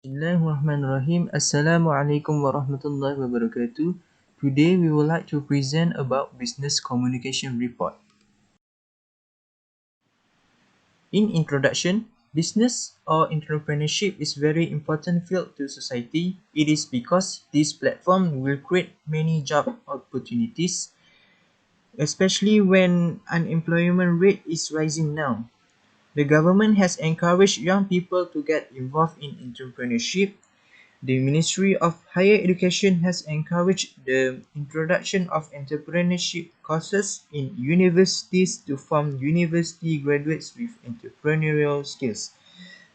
Bismillahirrahmanirrahim. Assalamualaikum warahmatullahi wabarakatuh. Today we would like to present about business communication report. In introduction, business or entrepreneurship is very important field to society. It is because this platform will create many job opportunities, especially when unemployment rate is rising now. The government has encouraged young people to get involved in entrepreneurship. The Ministry of Higher Education has encouraged the introduction of entrepreneurship courses in universities to form university graduates with entrepreneurial skills.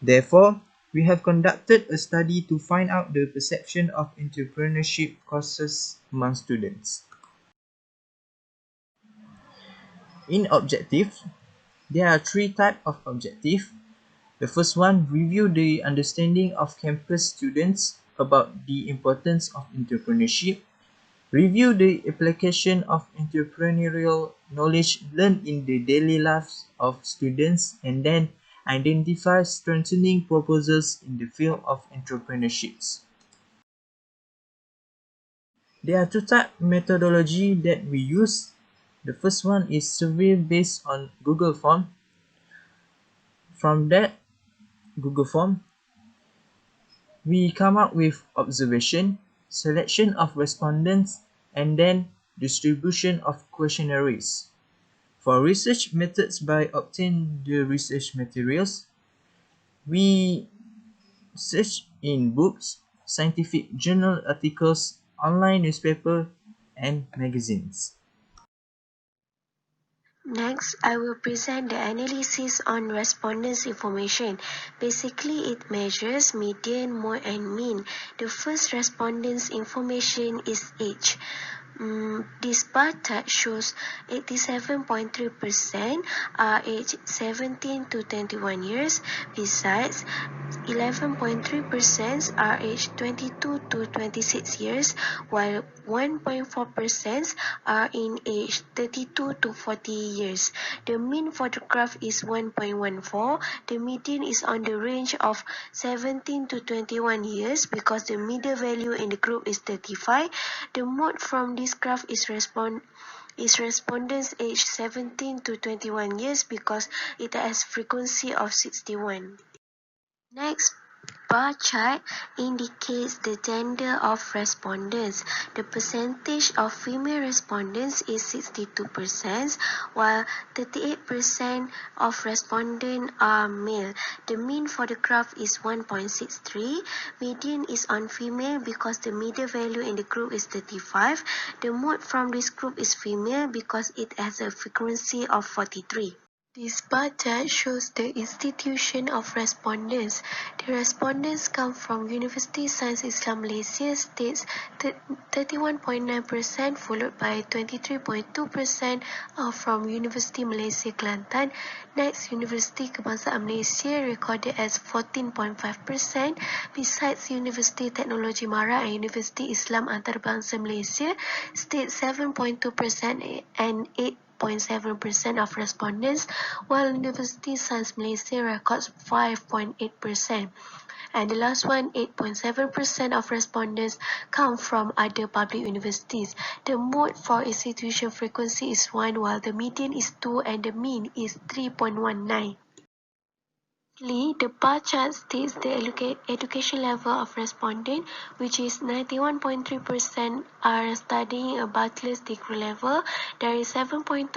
Therefore, we have conducted a study to find out the perception of entrepreneurship courses among students. In objective, there are three types of objective. The first one, review the understanding of campus students about the importance of entrepreneurship. Review the application of entrepreneurial knowledge learned in the daily lives of students, and then identify strengthening proposals in the field of entrepreneurships. There are two types of methodology that we use. The first one is survey based on Google Form. From that Google Form, we come up with observation, selection of respondents, and then distribution of questionnaires. For research methods, by obtaining the research materials, we search in books, scientific journal articles, online newspaper, and magazines. Next, I will present the analysis on respondents' information. Basically, it measures median, mode, and mean. The first respondent's information is age. This bar chart shows 87.3% are aged 17 to 21 years. Besides, 11.3% are aged 22 to 26 years, while 1.4% are in age 32 to 40 years. The mean for the graph is 1.14. The median is on the range of 17 to 21 years because the middle value in the group is 35. The mode from this graph is respondents aged 17 to 21 years because it has frequency of 61. Next, bar chart indicates the gender of respondents. The percentage of female respondents is 62%, while 38% of respondents are male. The mean for the graph is 1.63. Median is on female because the middle value in the group is 35. The mode from this group is female because it has a frequency of 43. This bar chart shows the institution of respondents. The respondents come from University Science Islam Malaysia, states 31.9%, followed by 23.2% are from University Malaysia Kelantan. Next, University Kebangsaan Malaysia recorded as 14.5%. Besides University Teknologi Mara and University Islam Antarabangsa Malaysia, states 7.2% and 8.7% of respondents, while University Science Malaysia records 5.8%. And the last one, 8.7% of respondents come from other public universities. The mode for institution frequency is 1, while the median is 2 and the mean is 3.19. The bar chart states the education level of respondent, which is 91.3% are studying a bachelor's degree level. There is 7.2%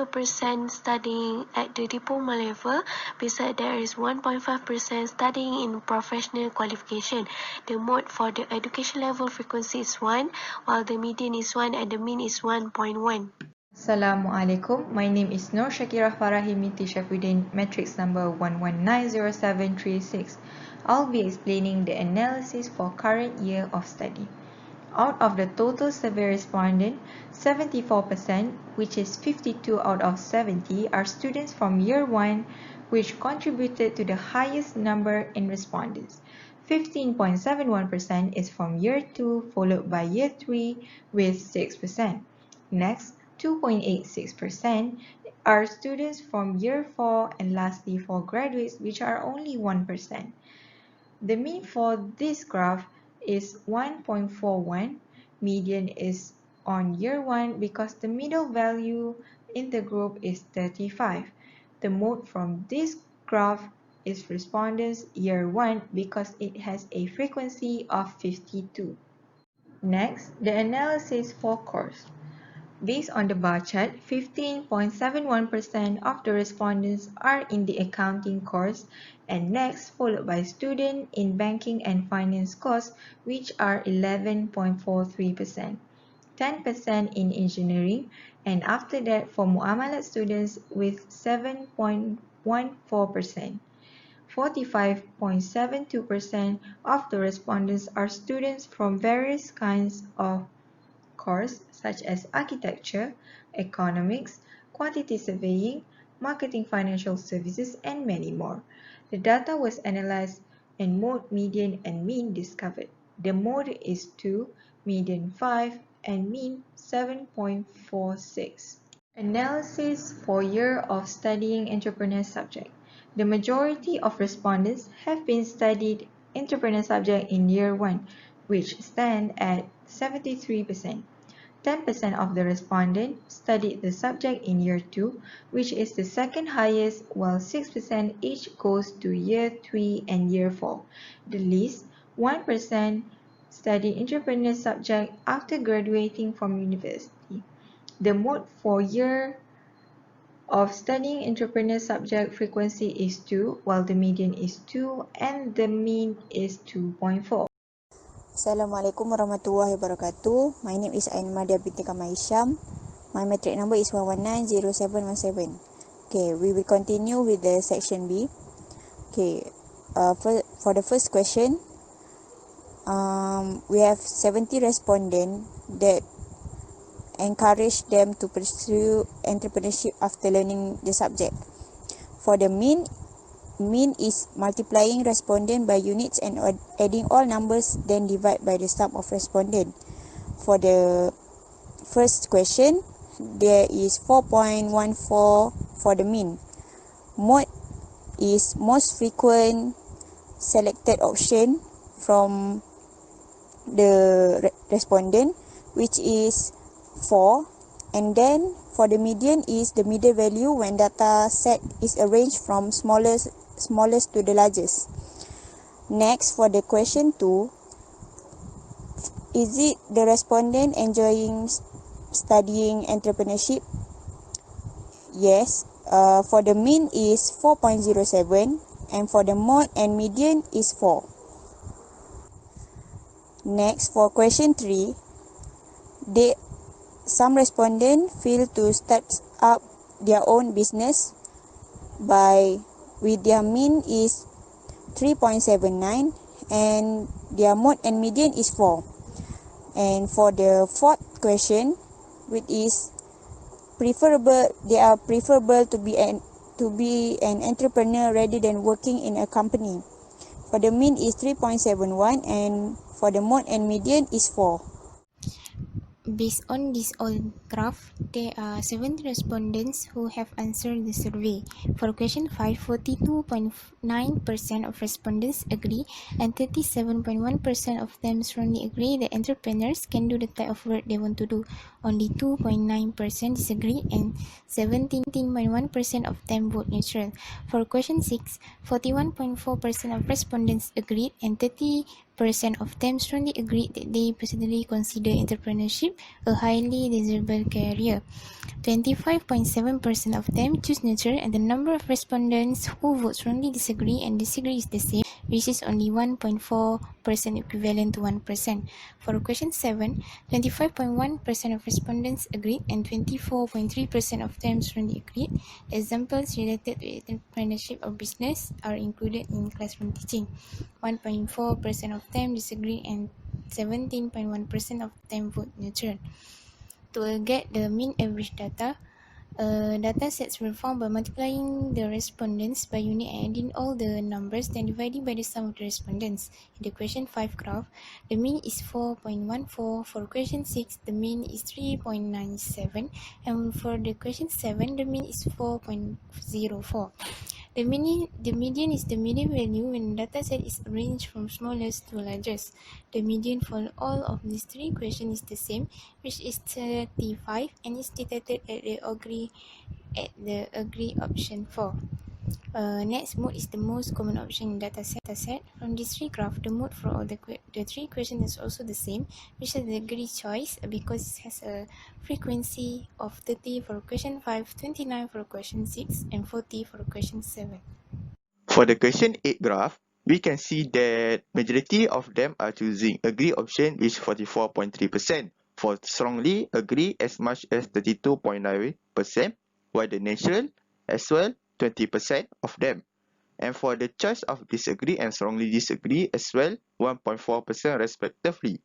studying at the diploma level. Besides, there is 1.5% studying in professional qualification. The mode for the education level frequency is 1, while the median is 1 and the mean is 1.1. Assalamualaikum. My name is SYAKIRAH FARAHIN binti SYAFUDDIN, matrix number 1190736. I'll be explaining the analysis for current year of study. Out of the total survey respondent, 74%, which is 52 out of 70, are students from year 1, which contributed to the highest number in respondents. 15.71% is from year 2, followed by year 3 with 6%. Next, 2.86% are students from year 4, and lastly for graduates, which are only 1%. The mean for this graph is 1.41. Median is on year 1 because the middle value in the group is 35. The mode from this graph is respondents year 1 because it has a frequency of 52. Next, the analysis for course. Based on the bar chart, 15.71% of the respondents are in the accounting course, and next followed by students in banking and finance course, which are 11.43%, 10% in engineering, and after that for Muamalat students with 7.14%. 45.72% of the respondents are students from various kinds of course such as architecture, economics, quantity surveying, marketing financial services, and many more. The data was analyzed and mode, median, and mean discovered. The mode is 2, median 5, and mean 7.46. Analysis for year of studying entrepreneur subject. The majority of respondents have been studied entrepreneur subject in year 1, which stand at 73%. 10% of the respondents studied the subject in year 2, which is the second highest, while 6% each goes to year 3 and year 4. The least, 1% studied entrepreneur subject after graduating from university. The mode for year of studying entrepreneur subject frequency is 2, while the median is 2 and the mean is 2.4. Assalamualaikum warahmatullahi wabarakatuh. My name is AINUL binti HISHAM. My matric number is 1190717. Okay, we will continue with the section B. Okay, for the first question, we have 70 respondents that encourage them to pursue entrepreneurship after learning the subject. For the mean is multiplying respondent by units and adding all numbers, then divide by the sum of respondent. For the first question, there is 4.14 for the mean. Mode is most frequent selected option from the respondent, which is 4, and then for the median is the middle value when data set is arranged from smallest to the largest. Next, for the question 2, is it the respondent enjoying studying entrepreneurship? Yes. For the mean is 4.07, and for the mode and median is 4. Next, for question 3, some respondents feel to start up their own business with their mean is 3.79 and their mode and median is 4. And for the fourth question, which is they are preferable to be an entrepreneur rather than working in a company. For the mean is 3.71 and for the mode and median is 4. Based on this old graph, there are 70 respondents who have answered the survey. For question 5, 42.9% of respondents agree and 37.1% of them strongly agree that entrepreneurs can do the type of work they want to do. Only 2.9% disagree and 17.1% of them vote neutral. For question 6, 41.4% of respondents agreed and 30% of them strongly agreed that they personally consider entrepreneurship a highly desirable career. 25.7% of them choose neutral, and the number of respondents who vote strongly disagree and disagree is the same, which is only 1.4% equivalent to 1%. For question 7, 25.1% of respondents agreed and 24.3% of them strongly agreed. Examples related to entrepreneurship or business are included in classroom teaching. 1.4% of them disagree and 17.1% of them vote neutral. To get the mean average data, data sets were formed by multiplying the respondents by unit and adding all the numbers, then dividing by the sum of the respondents. In the question 5 graph, the mean is 4.14. For question 6, the mean is 3.97. And for the question 7, the mean is 4.04. The median is the median value when the data set is arranged from smallest to largest. The median for all of these three questions is the same, which is 35, and is detected at the agree option 4. Next, mode is the most common option in dataset. From this tree graph, the mode for all the three questions is also the same, which is the agree choice because it has a frequency of 30 for question 5, 29 for question 6, and 40 for question 7. For the question 8 graph, we can see that majority of them are choosing agree option, which 44.3%. For strongly agree as much as 32.9%, while the natural as well 20% of them. And for the choice of disagree and strongly disagree as well 1.4% respectively.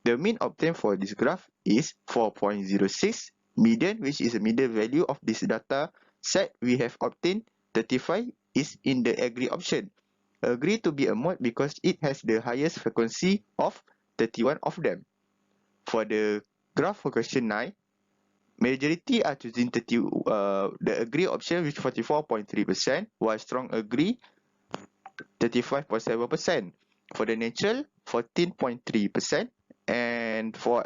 The mean obtained for this graph is 4.06. Median, which is the median value of this data set we have obtained, 35 is in the agree option. Agree to be a mode because it has the highest frequency of 31 of them. For the graph for question 9, majority are choosing the agree option with 44.3%, while strong agree 35.7%. For the natural, 14.3%, and for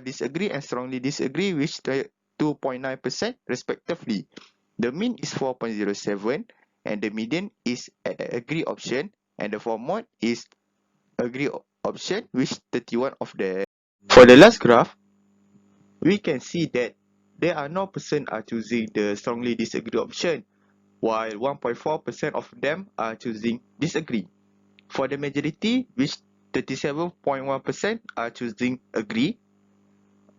disagree and strongly disagree, which 2.9% respectively. The mean is 4.07, and the median is at the agree option, and the for mode is agree option, which 31 of them. For the last graph, we can see that there are no person are choosing the strongly disagree option, while 1.4% of them are choosing disagree. For the majority, which 37.1% are choosing agree,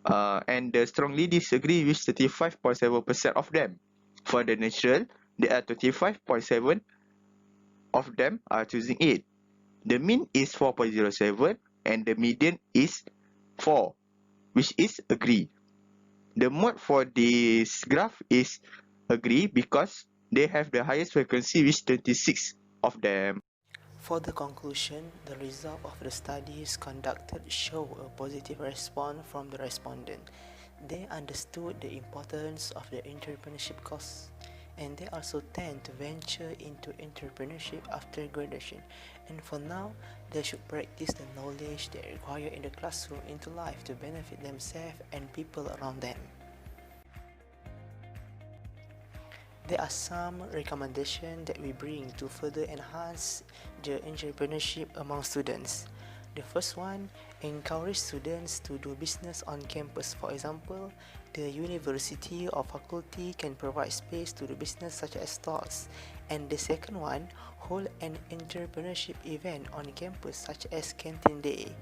and the strongly disagree, which 35.7% of them. For the natural, there are 25.7% of them are choosing it. The mean is 4.07, and the median is 4, which is agree. The mode for this graph is agree because they have the highest frequency, which 26 of them. For the conclusion, the result of the studies conducted show a positive response from the respondent. They understood the importance of the entrepreneurship course, and they also tend to venture into entrepreneurship after graduation. And for now, they should practice the knowledge they acquire in the classroom into life to benefit themselves and people around them. There are some recommendations that we bring to further enhance the entrepreneurship among students. The first one, encourage students to do business on campus. For example, the university or faculty can provide space to do business such as stores. And the second one, hold an entrepreneurship event on campus such as Canteen Day.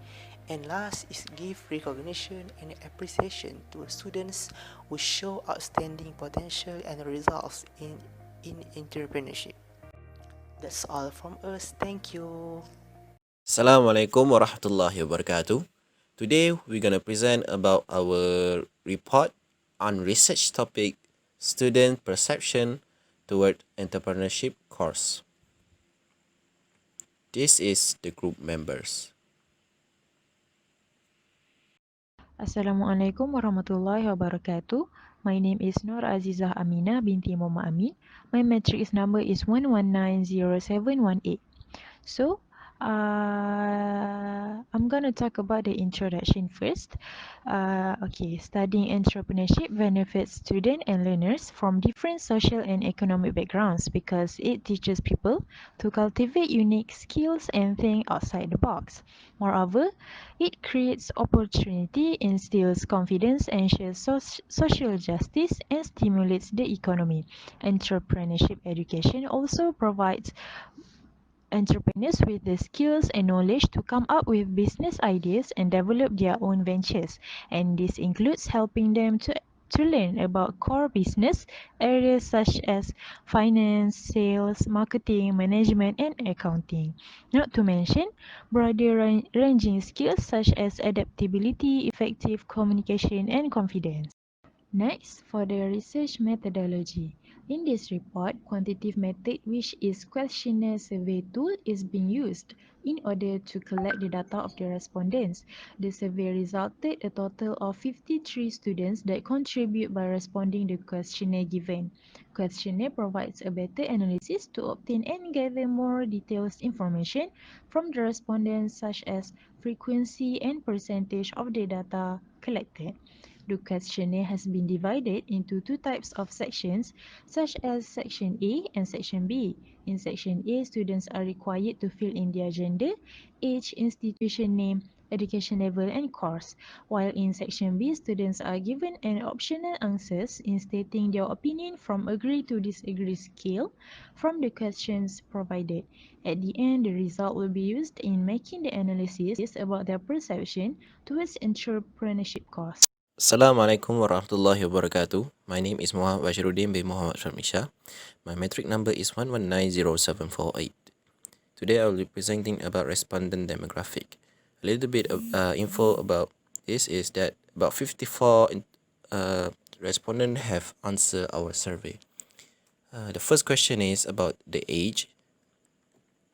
And last is give recognition and appreciation to students who show outstanding potential and results in entrepreneurship. That's all from us. Thank you. Assalamualaikum warahmatullahi wabarakatuh. Today we're going to present about our report on research topic student perception toward entrepreneurship course. This is the group members. Assalamualaikum warahmatullahi wabarakatuh. My name is Nur Azizah Aminah binti Muhammad Amin. My matrix number is 1190718. So, I'm going to talk about the introduction first. Studying entrepreneurship benefits students and learners from different social and economic backgrounds because it teaches people to cultivate unique skills and think outside the box. Moreover, it creates opportunity, instills confidence, ensures social justice, and stimulates the economy. Entrepreneurship education also provides entrepreneurs with the skills and knowledge to come up with business ideas and develop their own ventures, and this includes helping them to learn about core business areas such as finance, sales, marketing, management, and accounting. Not to mention broader ranging skills such as adaptability, effective communication, and confidence. Next, for the research methodology. In this report, quantitative method, which is questionnaire survey tool, is being used in order to collect the data of the respondents. The survey resulted a total of 53 students that contribute by responding the questionnaire given. Questionnaire provides a better analysis to obtain and gather more detailed information from the respondents, such as frequency and percentage of the data collected. The questionnaire has been divided into two types of sections, such as Section A and Section B. In Section A, students are required to fill in their gender, age, institution name, education level, and course, while in Section B, students are given an optional answers in stating their opinion from agree to disagree scale from the questions provided. At the end, the result will be used in making the analysis about their perception towards entrepreneurship course. Assalamualaikum warahmatullahi wabarakatuh. My name is Muhammad BASYIRUDDIN bin Muhammad Sharmisha. My metric number is 1190748. Today I will be presenting about respondent demographic. A little bit of info about this is that about 54 respondents have answered our survey. The first question is about the age.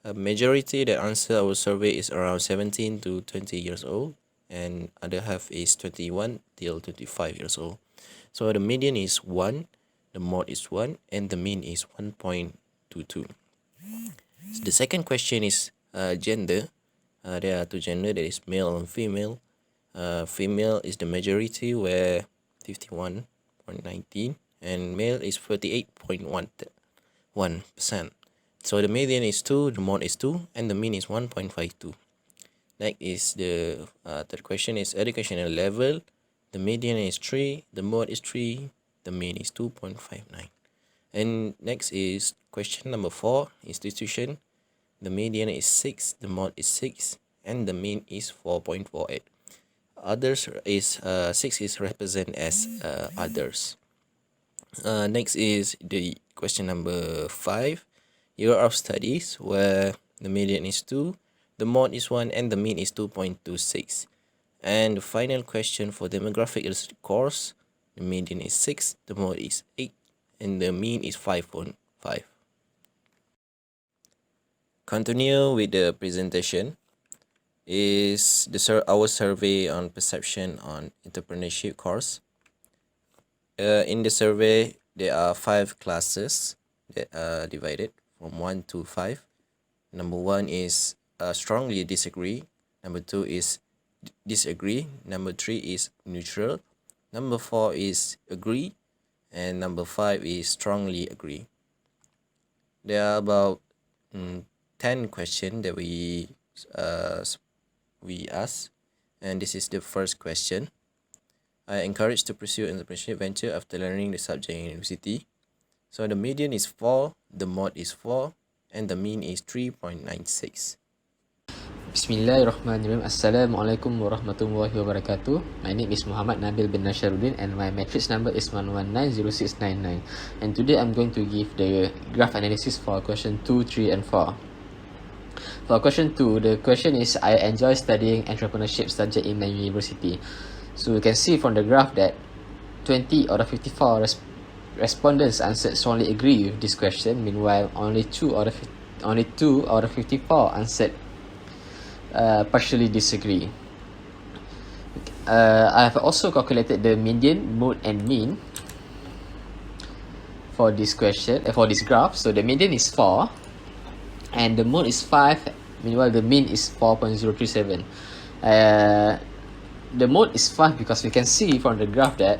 A majority that answer our survey is around 17 to 20 years old, and other half is 21 till 25 years old. So the median is 1, the mode is 1, and the mean is 1.22. So the second question is gender. There are two gender, that is male and female. Female is the majority, where 51.19, and male is 38.1%. So the median is 2, the mode is 2, and the mean is 1.52. Next is the third question is educational level. The median is 3, the mode is 3, the mean is 2.59. And next is question number 4, institution. The median is 6, the mode is 6, and the mean is 4.48. Others is 6 is represented as others. Next is the question number 5, year of studies, where the median is 2, the mode is 1, and the mean is 2.26. And the final question for demographic is course. The median is 6, the mode is 8, and the mean is 5.5. Continue with the presentation. Is our survey on perception on entrepreneurship course. In the survey, there are 5 classes that are divided from 1 to 5. Number 1 is strongly disagree. Number 2 is disagree. Number 3 is neutral. Number 4 is agree. And number 5 is strongly agree. There are about 10 questions that we ask, and this is the first question. I encourage to pursue entrepreneurship venture after learning the subject in university. So the median is 4, the mode is 4, and the mean is 3.96. Bismillahirrahmanirrahim. Assalamualaikum warahmatullahi wabarakatuh. My name is Muhammad Nabil bin Nasharuddin, and my matrix number is 1190699. And today I'm going to give the graph analysis for question 2, 3, and 4. For question 2, the question is, I enjoy studying entrepreneurship subject in my university. So you can see from the graph that 20 out of 54 respondents answered strongly agree with this question. Meanwhile, only 2 out of 54 answered partially disagree. I have also calculated the median, mode, and mean for this question, for this graph. So the median is 4, and the mode is 5. Meanwhile, the mean is 4.037. The mode is 5 because we can see from the graph that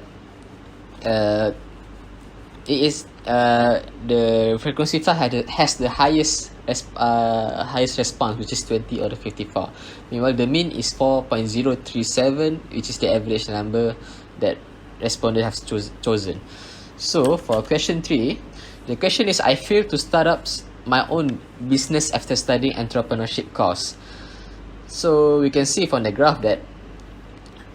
it is the frequency 5 has the highest response, which is 20 out of 54. Meanwhile, the mean is 4.037, which is the average number that respondent has chosen. So for question 3, the question is, I failed to start up my own business after studying entrepreneurship course. So we can see from the graph that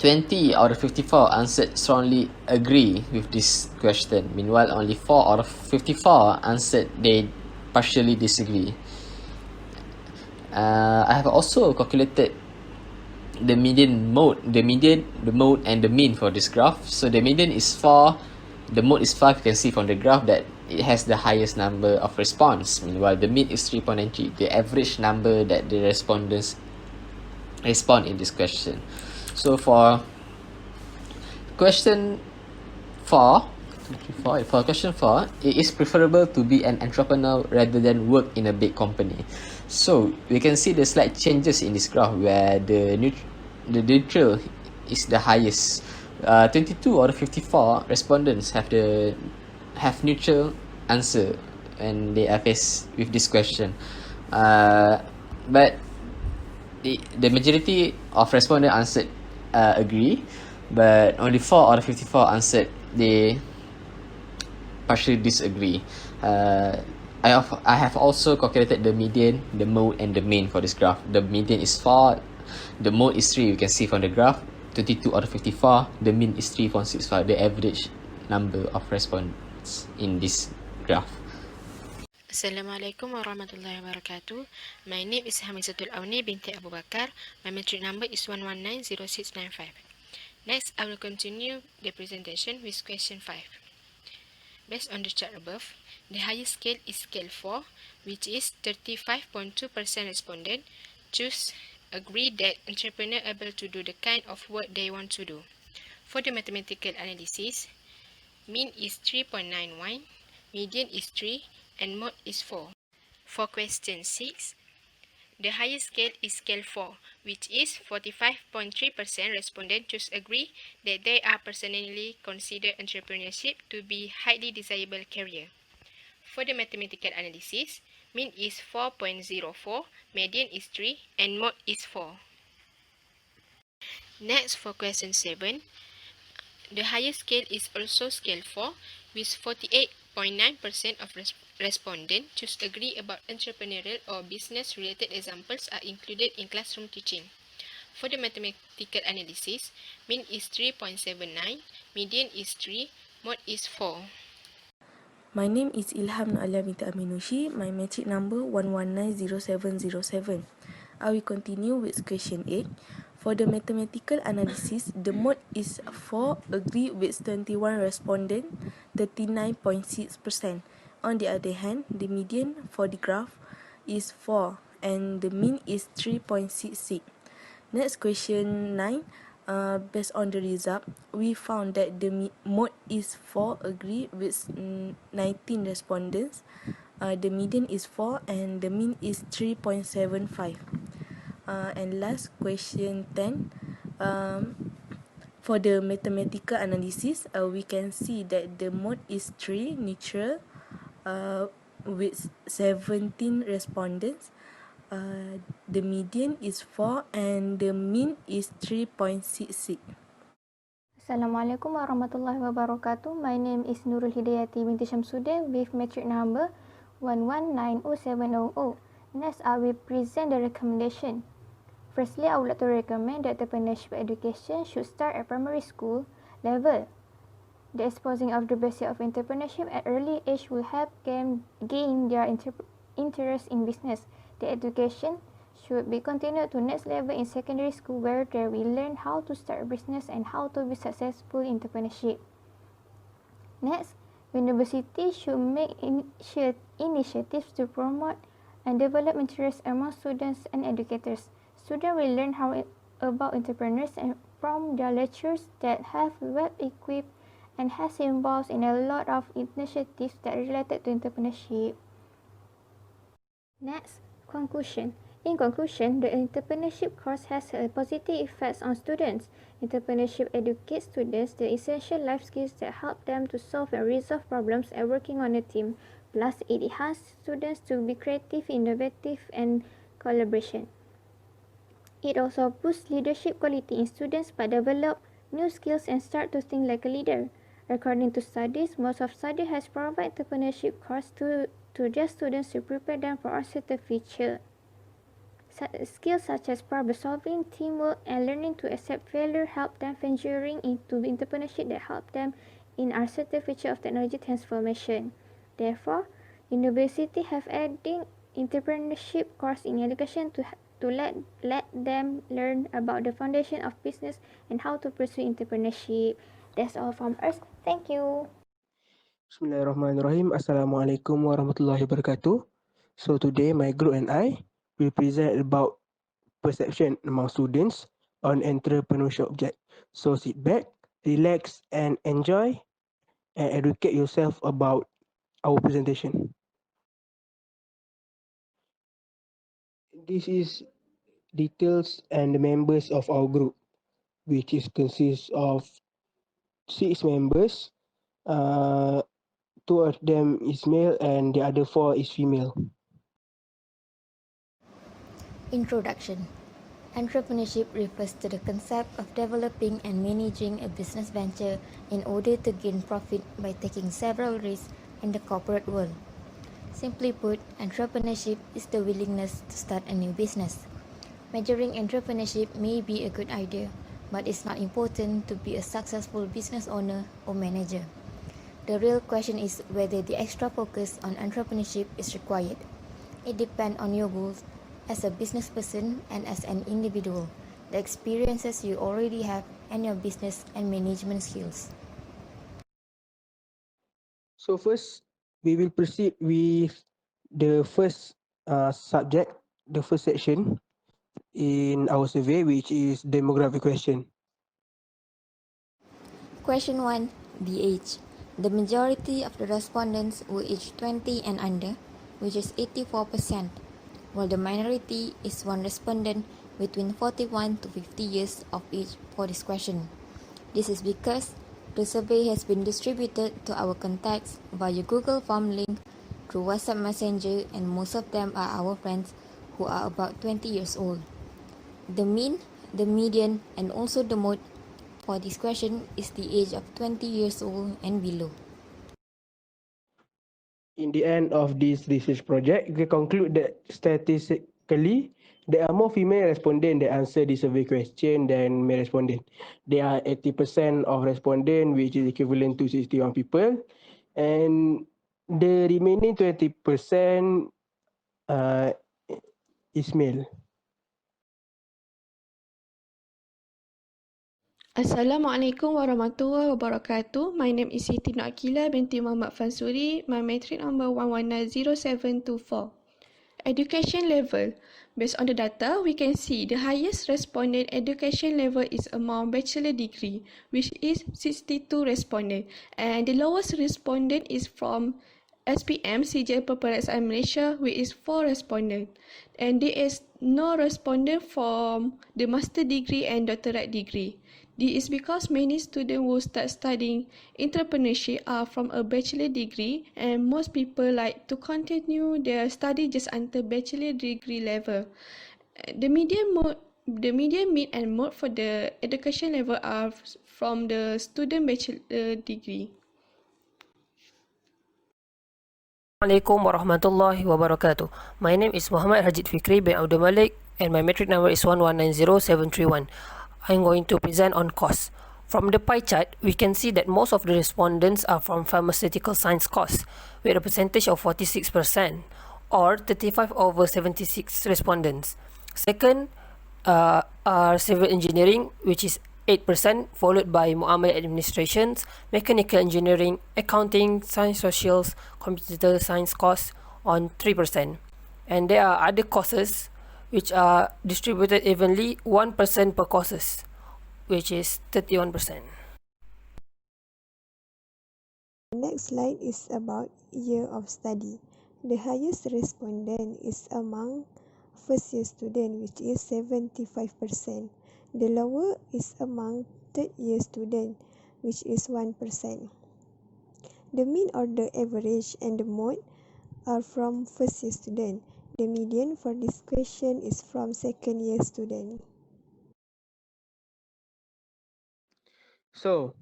20 out of 54 answered strongly agree with this question. Meanwhile, only 4 out of 54 answered they partially disagree. I have also calculated the median, mode, the mode, and the mean for this graph. So the median is 4, the mode is 5. You can see from the graph that it has the highest number of response. Meanwhile, the mean is 3.93, the average number that the respondents respond in this question. So for question 4, for question 4, it is preferable to be an entrepreneur rather than work in a big company. So we can see the slight changes in this graph where the neutral is the highest. 22 out of 54 respondents have neutral answer when they are faced with this question. But the majority of respondents answered agree, but only 4 out of 54 answered they partially disagree. I have also calculated the median, the mode, and the mean for this graph. The median is 4, the mode is 3. You can see from the graph, 22 out of 54. The mean is 3.65, the average number of respondents in this graph. Assalamualaikum warahmatullahi wabarakatuh. My name is Hamizatul Binti Abu Bakar. My metric number is 1190695. Next, I will continue the presentation with question 5. Based on the chart above, the highest scale is scale 4, which is 35.2% respondent choose agree that entrepreneur able to do the kind of work they want to do. For the mathematical analysis, mean is 3.91, median is 3, and mode is 4. For question 6, the highest scale is scale 4, which is 45.3% respondent choose agree that they are personally consider entrepreneurship to be highly desirable career. For the mathematical analysis, mean is 4.04, median is 3, and mode is 4. Next, for question 7, the highest scale is also scale 4, with 48.9% of respondents choose agree about entrepreneurial or business-related examples are included in classroom teaching. For the mathematical analysis, mean is 3.79, median is 3, mode is 4. My name is Ilham Alia binti Aminushi. My metric number 1190707. I will continue with question 8. For the mathematical analysis, the mode is 4, agree with 21 respondents, 39.6%. On the other hand, the median for the graph is 4 and the mean is 3.66. Next, question 9. Based on the result, we found that the mode is 4, agree with 19 respondents. The median is 4 and the mean is 3.75. And last, question 10. For the mathematical analysis, we can see that the mode is 3, neutral, with 17 respondents. The median is 4 and the mean is 3.66. Assalamualaikum warahmatullahi wabarakatuh. My name is NURUL Binti Syamsuddin with metric number 1190700. Next, I will present the recommendation. Firstly, I would like to recommend that entrepreneurship education should start at primary school level. The exposing of the basic of entrepreneurship at early age will help them gain their interest in business. The education should be continued to next level in secondary school where they will learn how to start a business and how to be successful in entrepreneurship. Next, university should make initiatives to promote and develop interest among students and educators. Students will learn about entrepreneurs and from their lectures that have well equipped and has involved in a lot of initiatives that are related to entrepreneurship. Next, conclusion. In conclusion, the entrepreneurship course has a positive effects on students. Entrepreneurship educates students the essential life skills that help them to solve and resolve problems and working on a team. Plus, it enhances students to be creative, innovative, and collaboration. It also boosts leadership quality in students by develop new skills and start to think like a leader. According to studies, most of study has provided entrepreneurship course to their students to prepare them for a certain future. Skills such as problem solving, teamwork, and learning to accept failure help them venturing into entrepreneurship that help them in our certain future of technology transformation. Therefore, university have adding entrepreneurship course in education to let them learn about the foundation of business and how to pursue entrepreneurship. That's all from us. Thank you. Bismillahirrahmanirrahim. Assalamualaikum warahmatullahi wabarakatuh. So today my group and I will present about perception among students on entrepreneurship object. So sit back, relax and enjoy and educate yourself about our presentation. This is details and the members of our group, which is consists of 6 members. Uh, 2 of them is male and the other 4 is female. Introduction. Entrepreneurship refers to the concept of developing and managing a business venture in order to gain profit by taking several risks in the corporate world. Simply put, entrepreneurship is the willingness to start a new business. Measuring entrepreneurship may be a good idea, but it's not important to be a successful business owner or manager. The real question is whether the extra focus on entrepreneurship is required. It depends on your goals as a business person and as an individual, the experiences you already have, and your business and management skills. So first, we will proceed with the first subject, the first section in our survey, which is demographic question. Question 1. The age. The majority of the respondents were aged 20 and under, which is 84%, while the minority is one respondent between 41 to 50 years of age for this question. This is because the survey has been distributed to our contacts via Google Form link through WhatsApp Messenger, and most of them are our friends who are about 20 years old. The mean, the median, and also the mode for this question is the age of 20 years old and below. In the end of this research project, we conclude that statistically, there are more female respondents that answer the survey question than male respondents. There are 80% of respondents, which is equivalent to 61 people, and the remaining 20% is male. Assalamualaikum warahmatullahi wabarakatuh. My name is Siti Naqila binti Muhammad Fansuri. My matric number 1190724. Education level. Based on the data, we can see the highest respondent education level is among bachelor degree, which is 62 respondent, and the lowest respondent is from SPM, Sijil Peperiksaan Malaysia, which is 4 respondent, and there is no respondent from the master degree and doctorate degree. This is because many students who start studying entrepreneurship are from a bachelor degree, and most people like to continue their study just until bachelor degree level. The median mean and mode for the education level are from the student bachelor degree. Assalamualaikum warahmatullahi wabarakatuh. My name is Muhammad Hajid Fikri bin Abdul Malik and my matric number is 1190731. I'm going to present on course. From the pie chart, we can see that most of the respondents are from pharmaceutical science course with a percentage of 46% or 35 over 76 respondents. Second are civil engineering, which is 8%, followed by Muhammad Administrations, Mechanical Engineering, Accounting, Science Socials, Computer Science course on 3%. And there are other courses which are distributed evenly 1% per courses, which is 31%. The next slide is about year of study. The highest respondent is among first year student, which is 75%. The lower is among third year student, which is 1%. The mean or the average and the mode are from first year student. The median for this question is from second year student. So,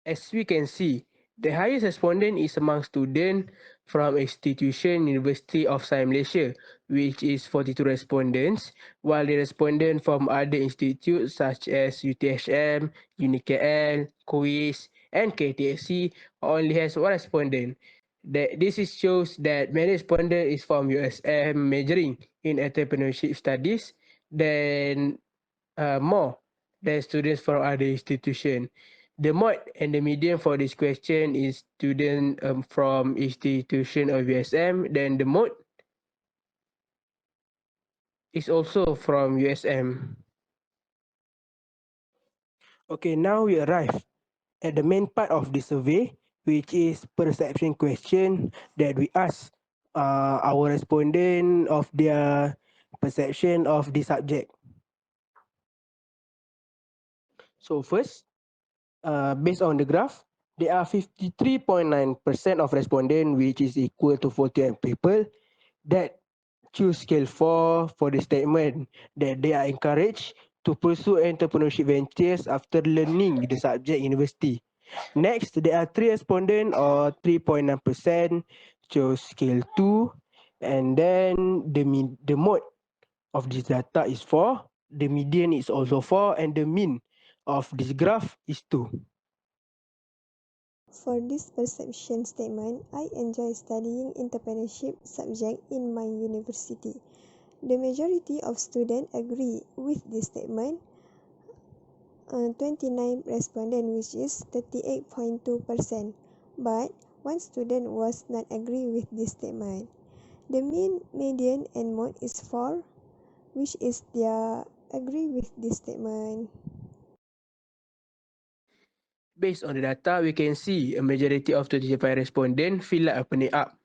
as we can see, the highest respondent is among students from institution University of Science Malaysia, which is 42 respondents, while the respondent from other institutes such as UTHM, UniKL, KUIS, and KTSC only has 1 respondent. This shows that many respondents is from USM majoring in entrepreneurship studies than more than students from other institutions. The mode and the median for this question is student from institution of USM. Then the mode is also from USM. Okay, now we arrive at the main part of the survey, which is perception question that we ask our respondent of their perception of the subject. So first, based on the graph, there are 53.9% of respondents, which is equal to 48 people, that choose scale 4 for the statement that they are encouraged to pursue entrepreneurship ventures after learning the subject university. Next, there are 3 respondents or 3.9% chose scale 2, and then the mode of this data is 4, the median is also 4, and the mean of this graph is 2. For this perception statement, I enjoy studying entrepreneurship subject in my university. The majority of students agree with this statement. 29 respondents, which is 38.2%, but one student was not agree with this statement. The mean, median, and mode is 4, which is their agree with this statement. Based on the data, we can see a majority of 25 respondents feel like opening up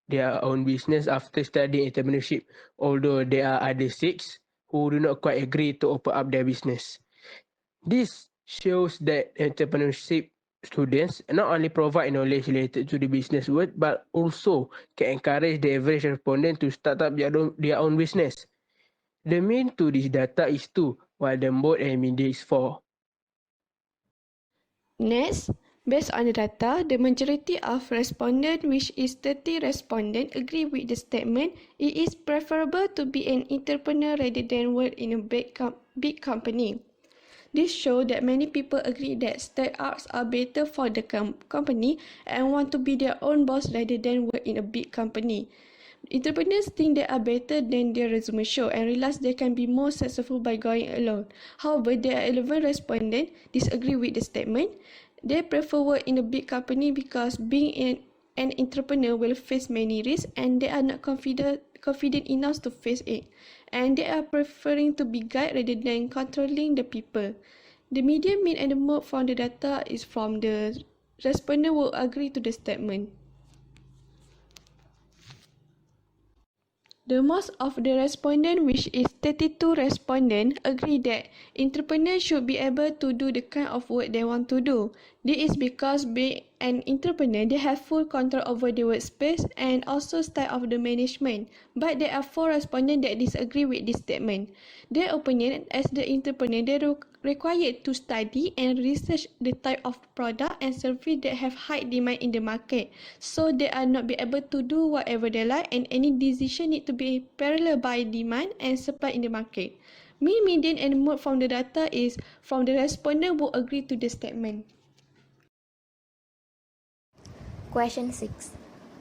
their own business after studying entrepreneurship, although there are other 6 who do not quite agree to open up their business. This shows that entrepreneurship students not only provide knowledge related to the business world, but also can encourage the average respondent to start up their own business. The mean to this data is 2, while the mode and median is 4. Next, based on the data, the majority of respondents, which is 30 respondents, agree with the statement. It is preferable to be an entrepreneur rather than work in a big company. This shows that many people agree that startups are better for the company and want to be their own boss rather than work in a big company. Entrepreneurs think they are better than their resume show and realize they can be more successful by going alone. However, there are 11 respondents disagree with the statement. They prefer work in a big company because being an entrepreneur will face many risks and they are not confident enough to face it. And they are preferring to be guided rather than controlling the people. The median, mean, and the mode from the data is from the respondent who agree to the statement. The most of the respondents, which is 32 respondents, agree that entrepreneurs should be able to do the kind of work they want to do. This is because being an entrepreneur, they have full control over the workspace and also style of the management. But there are 4 respondents that disagree with this statement. Their opinion, as the entrepreneur, they are required to study and research the type of product and service that have high demand in the market, so they are not be able to do whatever they like, and any decision need to be parallel by demand and supply in the market. Mean, median, and mode from the data is from the respondent who agree to the statement. Question 6.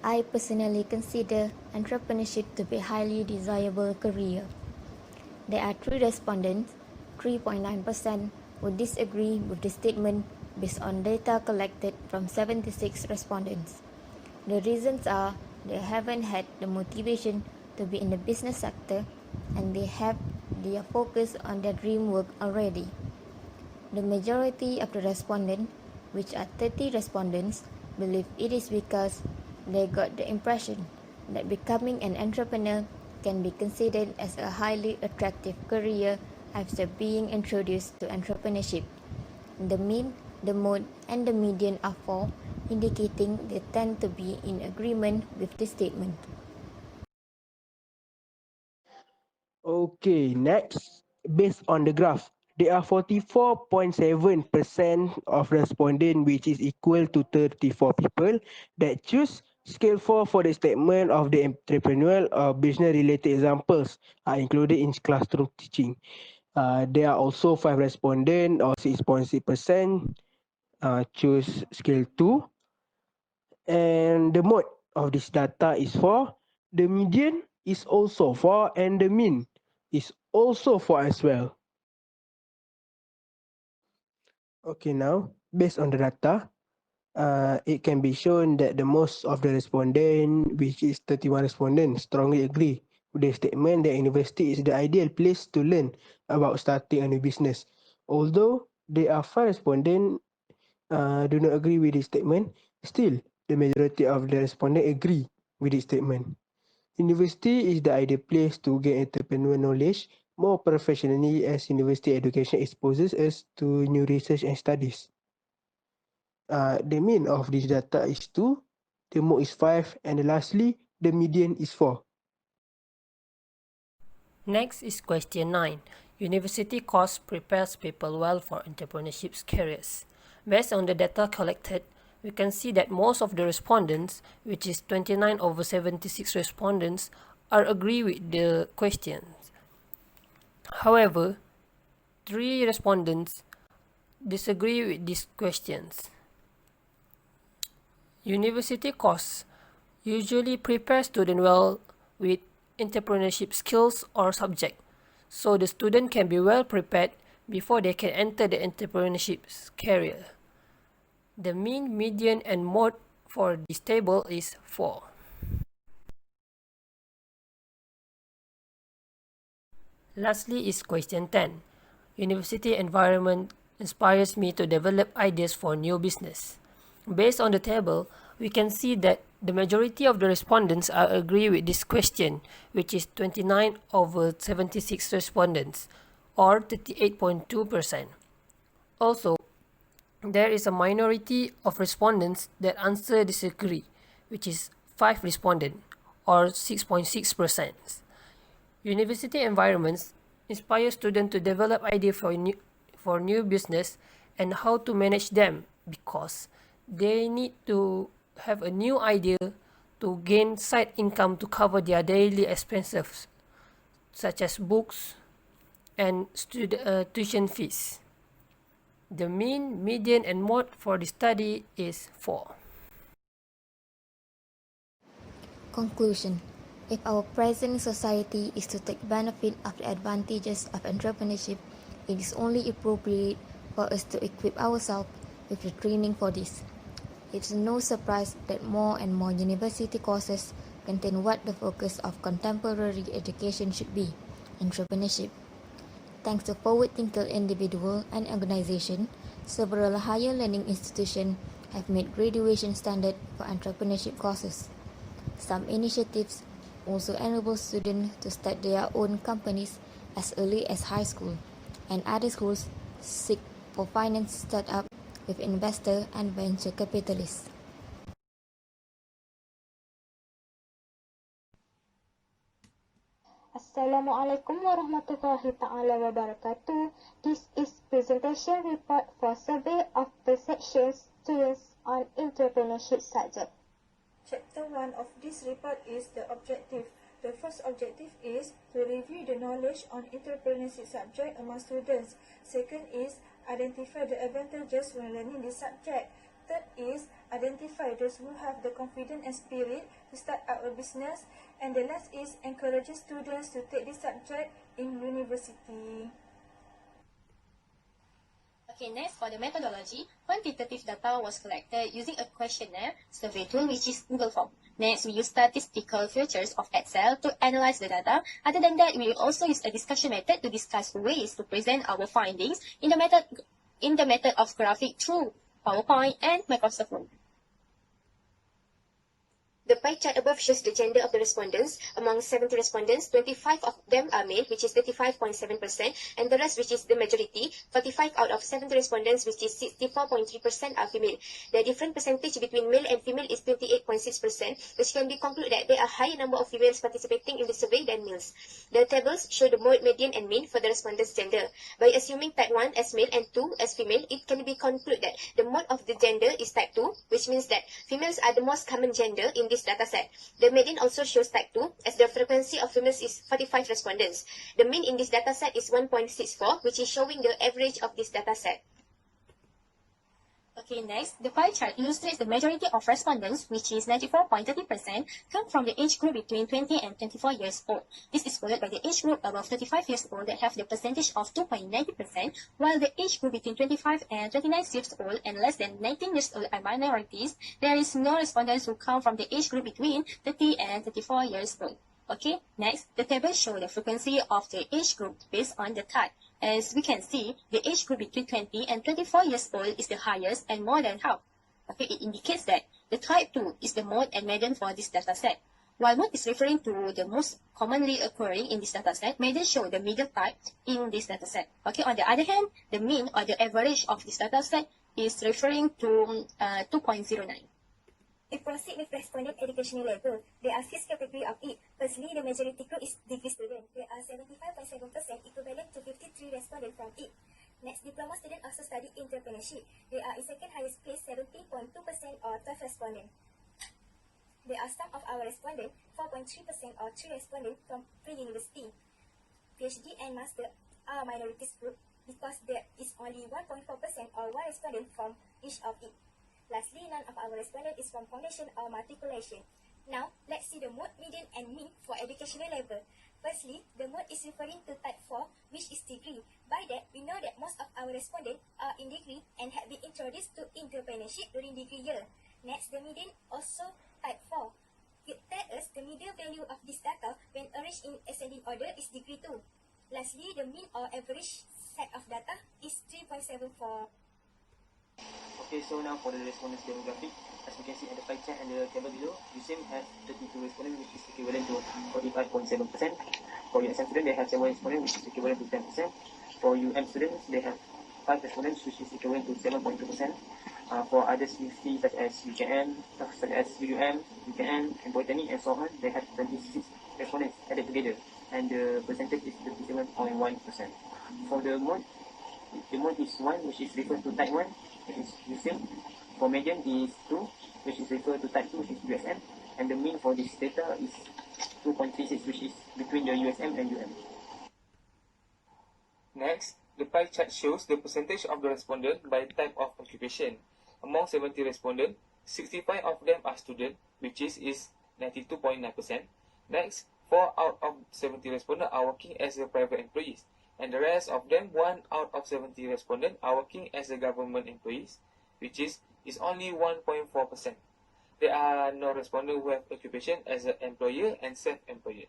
I personally consider entrepreneurship to be a highly desirable career. There are 3 respondents, 3.9%, who disagree with the statement based on data collected from 76 respondents. The reasons are they haven't had the motivation to be in the business sector and they have their focus on their dream work already. The majority of the respondents, which are 30 respondents, believe it is because they got the impression that becoming an entrepreneur can be considered as a highly attractive career after being introduced to entrepreneurship. The mean, the mode, and the median are 4, indicating they tend to be in agreement with the statement. Okay, next, based on the graph, there are 44.7% of respondents, which is equal to 34 people, that choose scale 4 for the statement of the entrepreneurial or business-related examples are included in classroom teaching. There are also 5 respondents, or 6.6%, choose scale 2. And the mode of this data is 4. The median is also 4, and the mean is also 4 as well. Okay, now Based on the data, it can be shown that the most of the respondents, which is 31 respondents, strongly agree with the statement that university is the ideal place to learn about starting a new business. Although there are 5 respondents do not agree with this statement, still the majority of the respondents agree with this statement. University is the ideal place to gain entrepreneurial knowledge more professionally, as university education exposes us to new research and studies. The mean of this data is 2, the mode is 5, and lastly, the median is 4. Next is question 9. University course prepares people well for entrepreneurship careers. Based on the data collected, we can see that most of the respondents, which is 29 over 76 respondents, are agree with the questions. However, 3 respondents disagree with these questions. University course usually prepare students well with entrepreneurship skills or subject, so the student can be well prepared before they can enter the entrepreneurship career. The mean, median, and mode for this table is 4. Lastly is question 10. University environment inspires me to develop ideas for new business. Based on the table, we can see that the majority of the respondents are agree with this question, which is 29 over 76 respondents, or 38.2%. Also, there is a minority of respondents that answer disagree, which is 5 respondents, or 6.6%. University environments inspire students to develop ideas for new business and how to manage them, because they need to have a new idea to gain side income to cover their daily expenses, such as books and tuition fees. The mean, median, and mode for the study is 4. Conclusion. If our present society is to take benefit of the advantages of entrepreneurship, it is only appropriate for us to equip ourselves with the training for this. It's no surprise that more and more university courses contain what the focus of contemporary education should be, entrepreneurship. Thanks to forward-thinking individuals and organizations, several higher learning institutions have made graduation standard for entrepreneurship courses. Some initiatives also enable students to start their own companies as early as high school, and other schools seek for finance startup with investor and venture capitalists. Assalamualaikum warahmatullahi ta'ala wabarakatuh. This is presentation report for survey of the section students on entrepreneurship subject. Chapter 1 of this report is the objective. The first objective is to review the knowledge on entrepreneurship subject among students. Second is identify the advantages when learning this subject. Third is identify those who have the confidence and spirit to start up a business. And the last is encourage students to take this subject in university. Okay, next for the methodology, quantitative data was collected using a questionnaire survey tool, which is Google Form. Next, we use statistical features of Excel to analyze the data. Other than that, we will also use a discussion method to discuss ways to present our findings in the method of graphic through PowerPoint and Microsoft Word. The pie chart above shows the gender of the respondents. Among 70 respondents, 25 of them are male, which is 35.7%, and the rest, which is the majority, 45 out of 70 respondents, which is 64.3%, are female. The different percentage between male and female is 28.6%, which can be concluded that there are higher number of females participating in the survey than males. The tables show the mode, median, and mean for the respondents' gender. By assuming type 1 as male and 2 as female, it can be concluded that the mode of the gender is type 2, which means that females are the most common gender in this dataset. The median also shows type 2, as the frequency of females is 45 respondents. The mean in this dataset is 1.64, which is showing the average of this dataset. Okay, next, the pie chart illustrates the majority of respondents, which is 94.30%, come from the age group between 20 and 24 years old. This is followed by the age group above 35 years old that have the percentage of 2.90%, while the age group between 25 and 29 years old and less than 19 years old are minorities. There is no respondents who come from the age group between 30 and 34 years old. Okay, next, the table shows the frequency of the age group based on the type. As we can see, the age group between 20 and 24 years old is the highest and more than half. Okay, it indicates that the type 2 is the mode and median for this dataset. While mode is referring to the most commonly occurring in this dataset, median show the middle type in this dataset. Okay, on the other hand, the mean or the average of this dataset is referring to 2.09. We proceed with respondent educational level. There are 6 categories of it. Firstly, the majority group is degree student. There are 75.7% equivalent to 53 respondents from it. Next, diploma student also study entrepreneurship. They are in second highest place, 70.2% or 12 respondents. There are some of our respondents, 4.3% or 3 respondents from pre-university. PhD and master are minorities group because there is only 1.4% or 1 respondent from each of it. Lastly, none of our respondents is from foundation or matriculation. Now, let's see the mode, median, and mean for educational level. Firstly, the mode is referring to type 4, which is degree. By that, we know that most of our respondents are in degree and have been introduced to entrepreneurship during degree year. Next, the median also type 4. It tells us the median value of this data when arranged in ascending order is degree 2. Lastly, the mean or average set of data is 3.74. Okay, so now for the respondents demographic, as we can see at the pie chart and the table below, USM has 32 respondents, which is equivalent to 45.7%. For USM students, they have 7 respondents, which is equivalent to 10%. For UM students, they have 5 respondents, which is equivalent to 7.2%. For others universities such as UKM, such as UUM, UKN, and Polytechnic, and so on, they have 26 respondents added together, and the percentage is 37.1%. For the mode is 1, which is referred to type 1, which is USM. For median is 2, which is referred to type 2, which is USM. And the mean for this data is 2.36, which is between the USM and UM. Next, the pie chart shows the percentage of the respondent by type of occupation. Among 70 respondents, 65 of them are students, which is 92.9%. Next, 4 out of 70 respondents are working as a private employees, and the rest of them, 1 out of 70 respondents, are working as a government employees, which is only 1.4%. There are no respondents who have occupation as an employer and self-employed.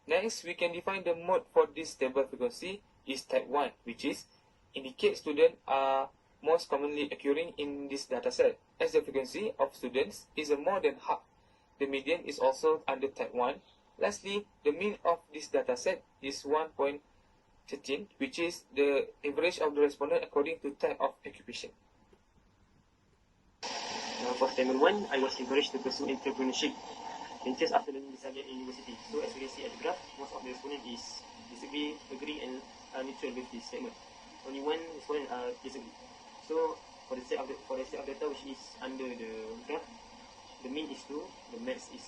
Next, we can define the mode for this table frequency is type 1, which is indicate students are most commonly occurring in this dataset, as the frequency of students is more than half. The median is also under type 1. Lastly, the mean of this dataset is 1.13, which is the average of the respondent according to type of occupation. Now for statement 1, I was encouraged to pursue entrepreneurship ventures after learning the subject in university. So as we can see at the graph, most of the respondents is disagree, agree, and neutral with this statement. Only 1 respondent disagree. So for the set of data which is under the graph, the mean is 2, the max is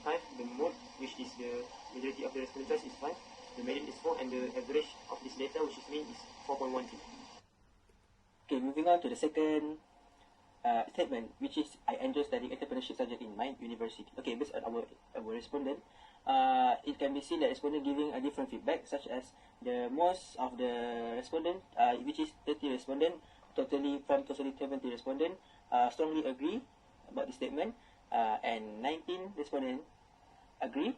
5, the mode, which is the majority of the respondent choice, is 5, the median is 4, and the average of this data, which is mean, is 4.13. Okay, moving on to the second statement, which is I enjoy studying entrepreneurship subject in my university. Okay, based on our respondent, it can be seen that respondent giving a different feedback, such as the most of the respondent, which is 30 respondent, totally 70 respondent, strongly agree about the statement, and 19 respondent agree,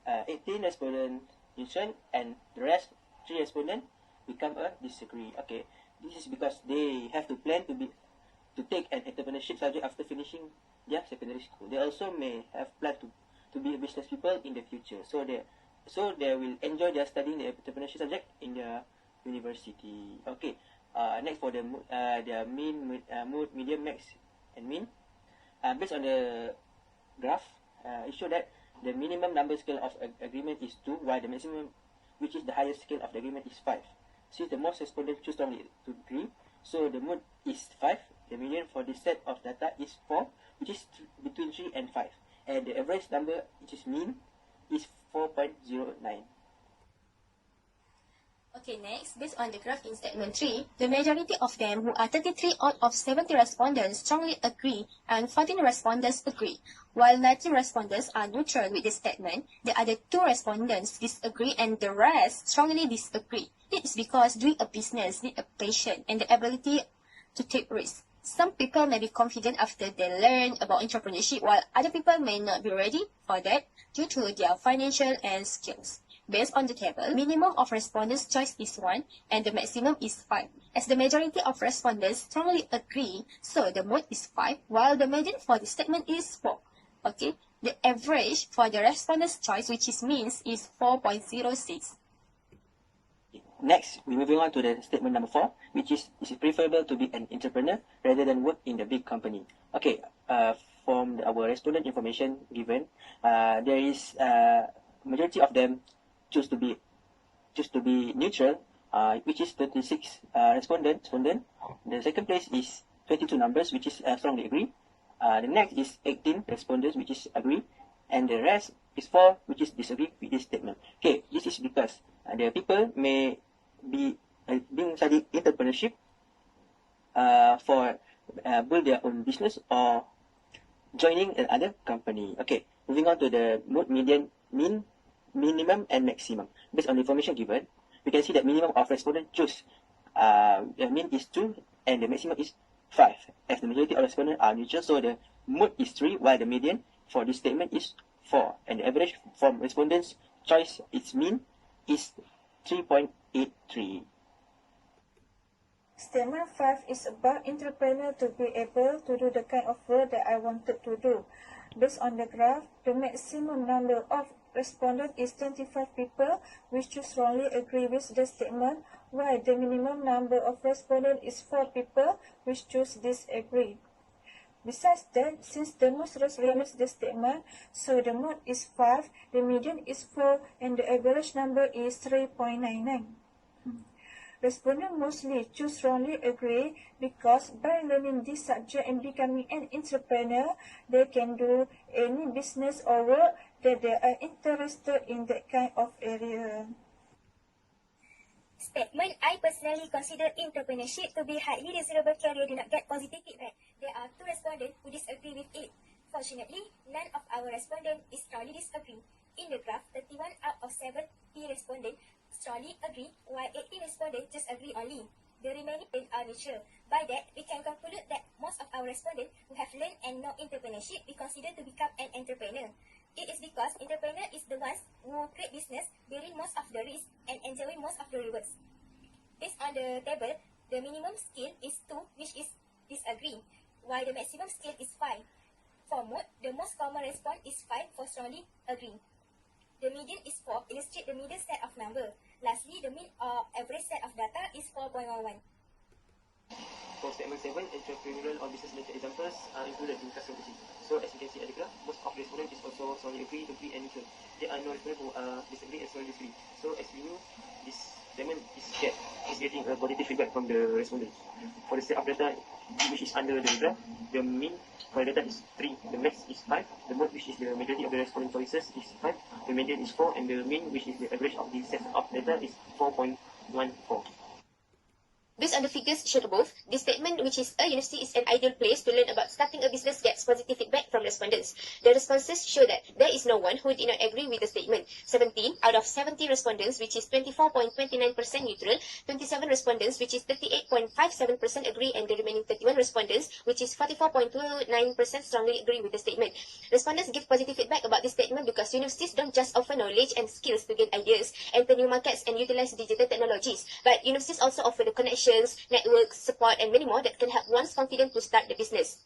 18 respondent neutral, and the rest 3 respondent become a disagree. Okay, this is because they have to plan to take an entrepreneurship subject after finishing their secondary school. They also may have planned to be a business people in the future. So they will enjoy their studying the entrepreneurship subject in their university. Okay. Next for the mean, mode, median, max, and mean. Based on the graph, it shows that the minimum number scale of agreement is 2, while the maximum, which is the highest scale of the agreement, is 5. Since the most respondents choose strongly to agree, so the mode is 5. The median for this set of data is 4, which is between 3 and 5. And the average number, which is mean, is 4.09. Okay, next, based on the graph in statement 3, the majority of them, who are 33 out of 70 respondents, strongly agree and 14 respondents agree. While 19 respondents are neutral with this statement, the other 2 respondents disagree and the rest strongly disagree. This is because doing a business needs a patience and the ability to take risks. Some people may be confident after they learn about entrepreneurship, while other people may not be ready for that due to their financial and skills. Based on the table, minimum of respondents' choice is 1 and the maximum is 5. As the majority of respondents strongly agree, so the mode is 5, while the median for the statement is 4. Okay, the average for the respondents' choice, which is means, is 4.06. Next, we're moving on to the statement number 4, which is it preferable to be an entrepreneur rather than work in the big company. Okay, from our respondent information given, there is majority of them choose to be neutral, which is 26 respondent. The second place is 22 numbers, which is strongly agree. The next is 18 respondents, which is agree, and the rest is 4, which is disagree with this statement. Okay, this is because the people may be being studying entrepreneurship for build their own business or joining another company. Okay, moving on to the mode, median, mean, minimum and maximum. Based on the information given, we can see that minimum of respondents choose the mean is 2 and the maximum is 5. As the majority of respondents are neutral, so the mode is 3, while the median for this statement is 4, and the average from respondents' choice, its mean, is 3.83. Statement 5 is about entrepreneur to be able to do the kind of work that I wanted to do. Based on the graph, the maximum number of respondents is 25 people, which strongly agree with the statement, while the minimum number of respondents is 4 people, which choose disagree. Besides that, since the most respondents the statement, so the mode is 5, the median is 4, and the average number is 3.99. Respondents mostly choose strongly agree because by learning this subject and becoming an entrepreneur, they can do any business or work that they are interested in that kind of area. Statement, I personally consider entrepreneurship to be highly desirable career do not get positive feedback. There are 2 respondents who disagree with it. Fortunately, none of our respondents is strongly disagree. In the graph, 31 out of 70 respondents strongly agree, while 18 respondents just agree only. The remaining are neutral. By that, we can conclude that most of our respondents who have learned and know entrepreneurship we consider to become an entrepreneur. It is because entrepreneur is the ones who create business, bearing most of the risk and enjoying most of the rewards. Based on the table, the minimum skill is 2, which is disagree, while the maximum skill is 5. For mode, the most common response is 5 for strongly agree. The median is 4, illustrate the middle set of number. Lastly, the mean or average set of data is 4.11. For statement 7, entrepreneurial or business related examples are included in customer purchase. So as you can see at the graph, most of the respondents is also strongly agree and neutral. There are no respondents who disagree and strongly disagree. So as we know, this statement is getting a positive feedback from the respondents. For the set of data which is under the graph, the mean for the data is 3, the max is 5, the mode which is the majority of the respondent choices is 5, the median is 4, and the mean which is the average of the set of data is 4.14. Based on the figures shown above, this statement, which is a university is an ideal place to learn about starting a business, gets positive feedback from respondents. The responses show that there is no one who did not agree with the statement. 17 out of 70 respondents, which is 24.29% neutral, 27 respondents, which is 38.57% agree, and the remaining 31 respondents, which is 44.29% strongly agree with the statement. Respondents give positive feedback about this statement because universities don't just offer knowledge and skills to gain ideas, enter new markets, and utilize digital technologies, but universities also offer the connection, networks, support, and many more that can help one's confident to start the business.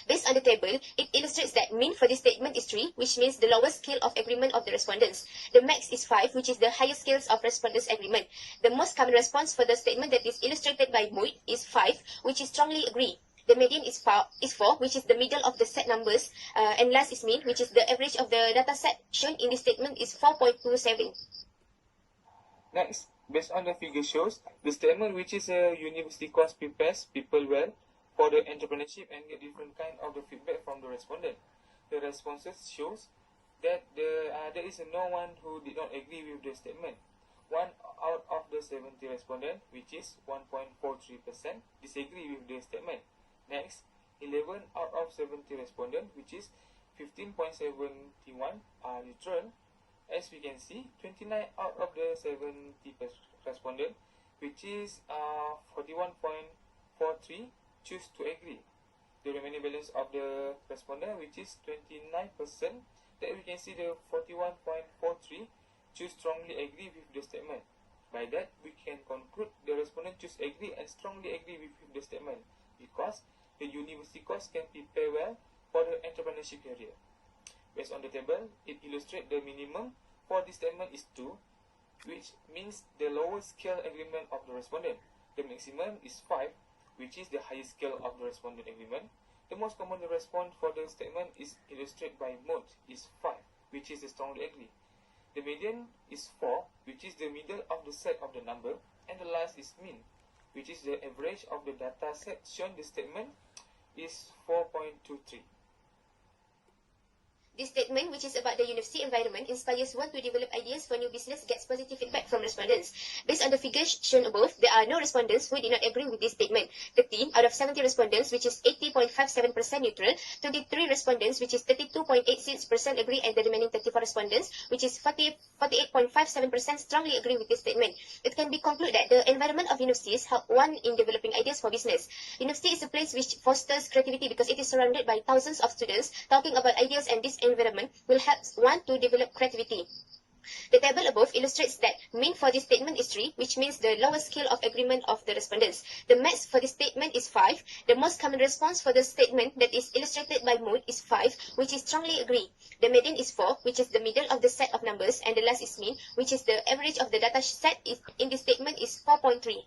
Based on the table, it illustrates that mean for this statement is 3, which means the lowest scale of agreement of the respondents. The max is 5, which is the highest scales of respondents' agreement. The most common response for the statement that is illustrated by Mood is 5, which is strongly agree. The median is 4, which is the middle of the set numbers, and last is mean, which is the average of the data set shown in this statement is 4.27. Next, based on the figure shows, the statement which is a university course prepares people well for the entrepreneurship and get different kind of the feedback from the respondent. The responses shows that there is no one who did not agree with the statement. 1 out of the 70 respondents, which is 1.43%, disagree with the statement. Next, 11 out of 70 respondents, which is 15.71, are neutral. As we can see, 29 out of the 70 respondents, which is 41.43, choose to agree. The remaining balance of the respondent, which is 29%, that we can see the 41.43 choose strongly agree with the statement. By that, we can conclude the respondent choose agree and strongly agree with the statement, because the university course can prepare well for the entrepreneurship career. Based on the table, it illustrates the minimum for this statement is 2, which means the lowest scale agreement of the respondent. The maximum is 5, which is the highest scale of the respondent agreement. The most common response for the statement is illustrated by mode is 5, which is the strongly agree. The median is 4, which is the middle of the set of the number, and the last is mean, which is the average of the data set shown. The statement is 4.23. This statement, which is about the university environment, inspires one to develop ideas for new business, gets positive feedback from respondents. Based on the figures shown above, there are no respondents who did not agree with this statement. 13 out of 70 respondents, which is 80.57% neutral, 23 respondents, which is 32.86% agree, and the remaining 34 respondents, which is 48.57% strongly agree with this statement. It can be concluded that the environment of universities help one in developing ideas for business. University is a place which fosters creativity because it is surrounded by thousands of students talking about ideas, and this environment will help one to develop creativity. The table above illustrates that mean for this statement is 3, which means the lowest scale of agreement of the respondents. The max for this statement is 5. The most common response for the statement that is illustrated by mode is 5, which is strongly agree. The median is 4, which is the middle of the set of numbers, and the last is mean, which is the average of the data set in this statement is 4.3.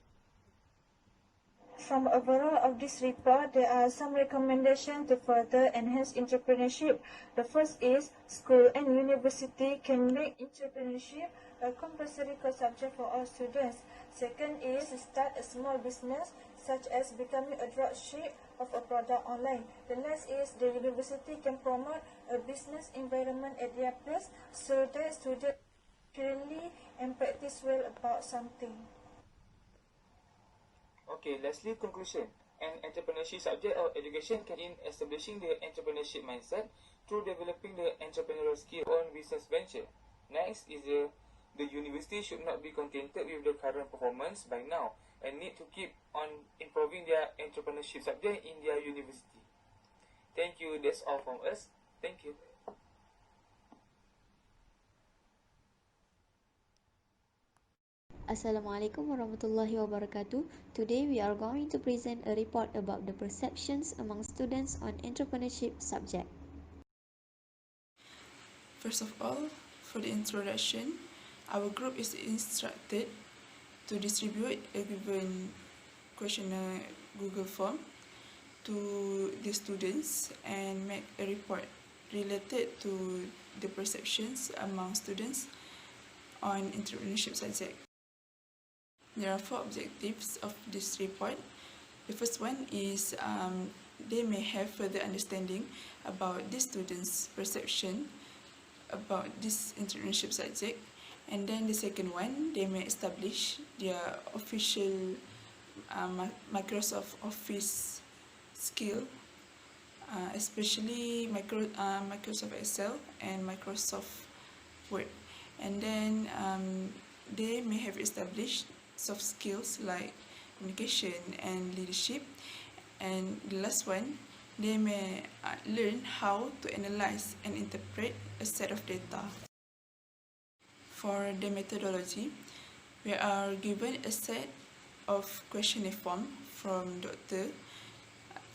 From overall of this report, there are some recommendations to further enhance entrepreneurship. The first is school and university can make entrepreneurship a compulsory core subject for all students. Second is start a small business, such as becoming a dropship of a product online. The last is the university can promote a business environment at their place so that students really and practice well about something. Okay, lastly, conclusion. An entrepreneurship subject or education can in establishing the entrepreneurship mindset through developing the entrepreneurial skill on business venture. Next is the university should not be contented with the current performance by now and need to keep on improving their entrepreneurship subject in their university. Thank you. That's all from us. Thank you. Assalamualaikum warahmatullahi wabarakatuh. Today we are going to present a report about the perceptions among students on entrepreneurship subject. First of all, for the introduction, our group is instructed to distribute a given questionnaire Google form to the students and make a report related to the perceptions among students on entrepreneurship subject. There are 4 objectives of this report. The first one is they may have further understanding about the students' perception about this entrepreneurship subject. And then the second one, they may establish their official Microsoft Office skill, especially Microsoft Excel and Microsoft Word. And then they may have established soft skills like communication and leadership. And the last one, they may learn how to analyze and interpret a set of data. For the methodology, we are given a set of questionnaire form from Dr.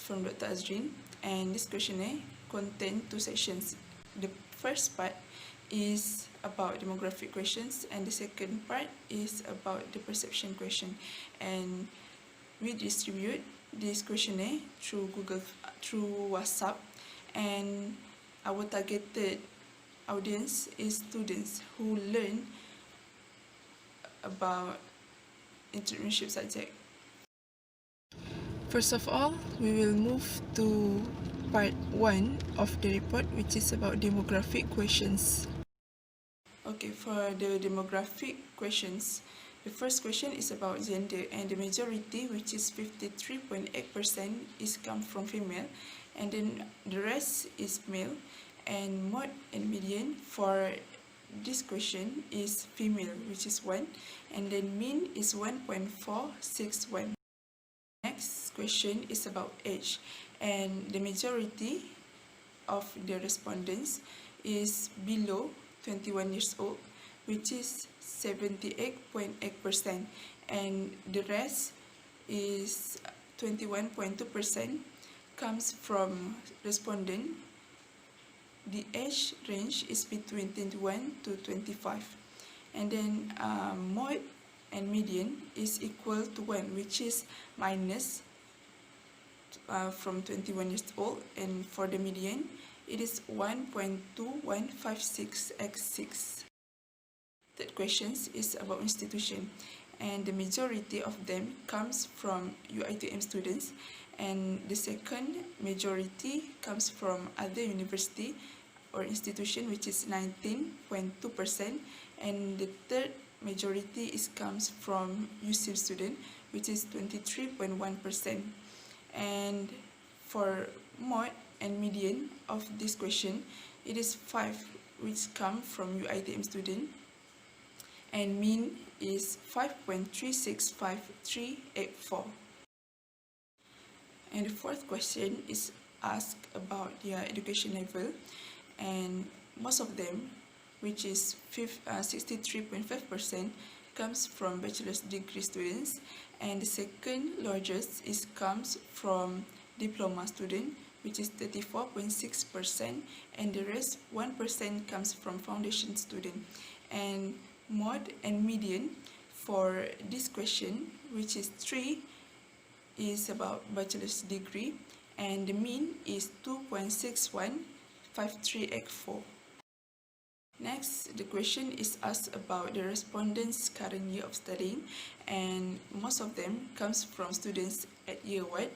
Azrin, and this questionnaire contains 2 sections. The first part is about demographic questions, and the second part is about the perception question. And we distribute this questionnaire through WhatsApp, and our targeted audience is students who learn about entrepreneurship subject. First of all, we will move to part 1 of the report, which is about demographic questions. Okay, for the demographic questions, the first question is about gender, and the majority, which is 53.8%, is come from female, and then the rest is male. And mode and median for this question is female, which is 1, and then mean is 1.461. Next question is about age, and the majority of the respondents is below 21 years old, which is 78.8%, and the rest is 21.2% comes from respondent. The age range is between 21 to 25, and then mode and median is equal to 1, which is minus from 21 years old, and for the median it is 1.2156x6. Third question is about institution, and the majority of them comes from UiTM students, and the second majority comes from other university or institution, which is 19.2%, and the third majority comes from USIM student, which is 23.1%. And for mode and median of this question, it is 5, which come from UiTM student, and mean is 5.365384. And the fourth question is asked about their education level, and most of them, which is 63.5%, comes from bachelor's degree students, and the second largest comes from diploma student, which is 34.6%, and the rest 1% comes from foundation student. And mode and median for this question, which is 3, is about bachelor's degree, and the mean is 2.615384. Next, the question is asked about the respondents' current year of studying, and most of them comes from students at year 1,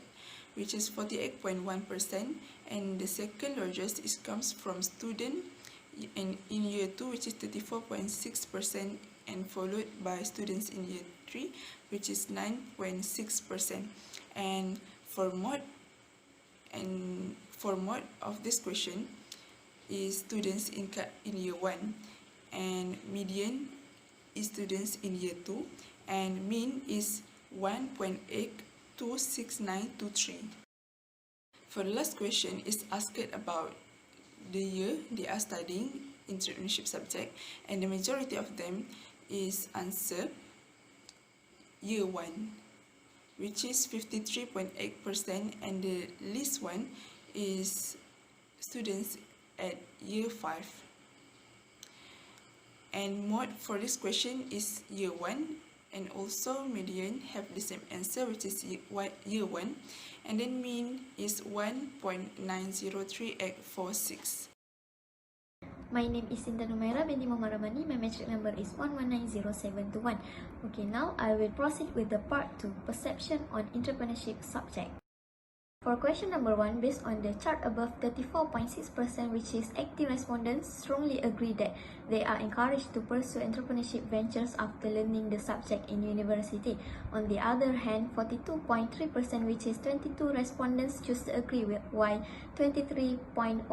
which is 48.1%, and the second largest comes from student in year 2, which is 34.6%, and followed by students in year 3, which is 9.6%. And for mode of this question is students in year 1, and median is students in year 2, and mean is 1.826923. For the last question is asked about the year they are studying entrepreneurship subject, and the majority of them is answer year 1, which is 53.8%, and the least one is students at year 5. And mode for this question is year 1, and also median have the same answer, which is year 1, and then mean is 1.903846. My name is Sinta Numaira binti Muhammad Ramani. My metric number is 1190721. Okay, now I will proceed with the part 2, perception on entrepreneurship subject. For question number 1, based on the chart above, 34.6%, which is active respondents, strongly agree that they are encouraged to pursue entrepreneurship ventures after learning the subject in university. On the other hand, 42.3%, which is 22 respondents, choose to agree with, while 23.1%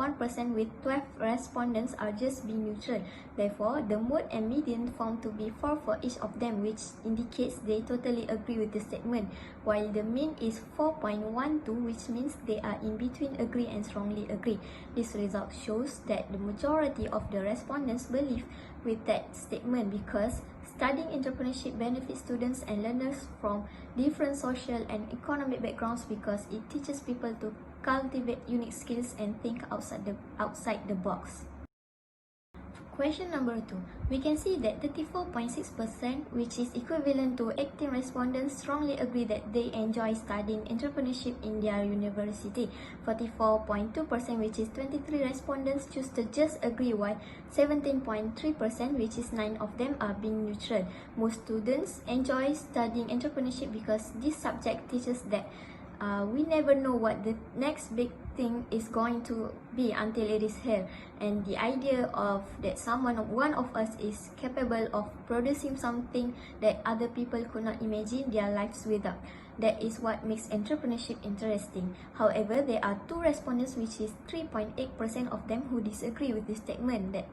with 12 respondents are just being neutral. Therefore, the mode and median found to be 4 for each of them, which indicates they totally agree with the statement, while the mean is 4.12, which means they are in between agree and strongly agree. This result shows that the majority of the respondents believe with that statement, because studying entrepreneurship benefits students and learners from different social and economic backgrounds, because it teaches people to cultivate unique skills and think outside the box. Question number 2, we can see that 34.6%, which is equivalent to 18 respondents, strongly agree that they enjoy studying entrepreneurship in their university. 44.2%, which is 23 respondents, choose to just agree, while 17.3%, which is 9 of them, are being neutral. Most students enjoy studying entrepreneurship because this subject teaches that we never know what the next big thing is going to be until it is here. And the idea of that one of us is capable of producing something that other people could not imagine their lives without. That is what makes entrepreneurship interesting. However, there are two respondents, which is 3.8% of them who disagree with this statement. That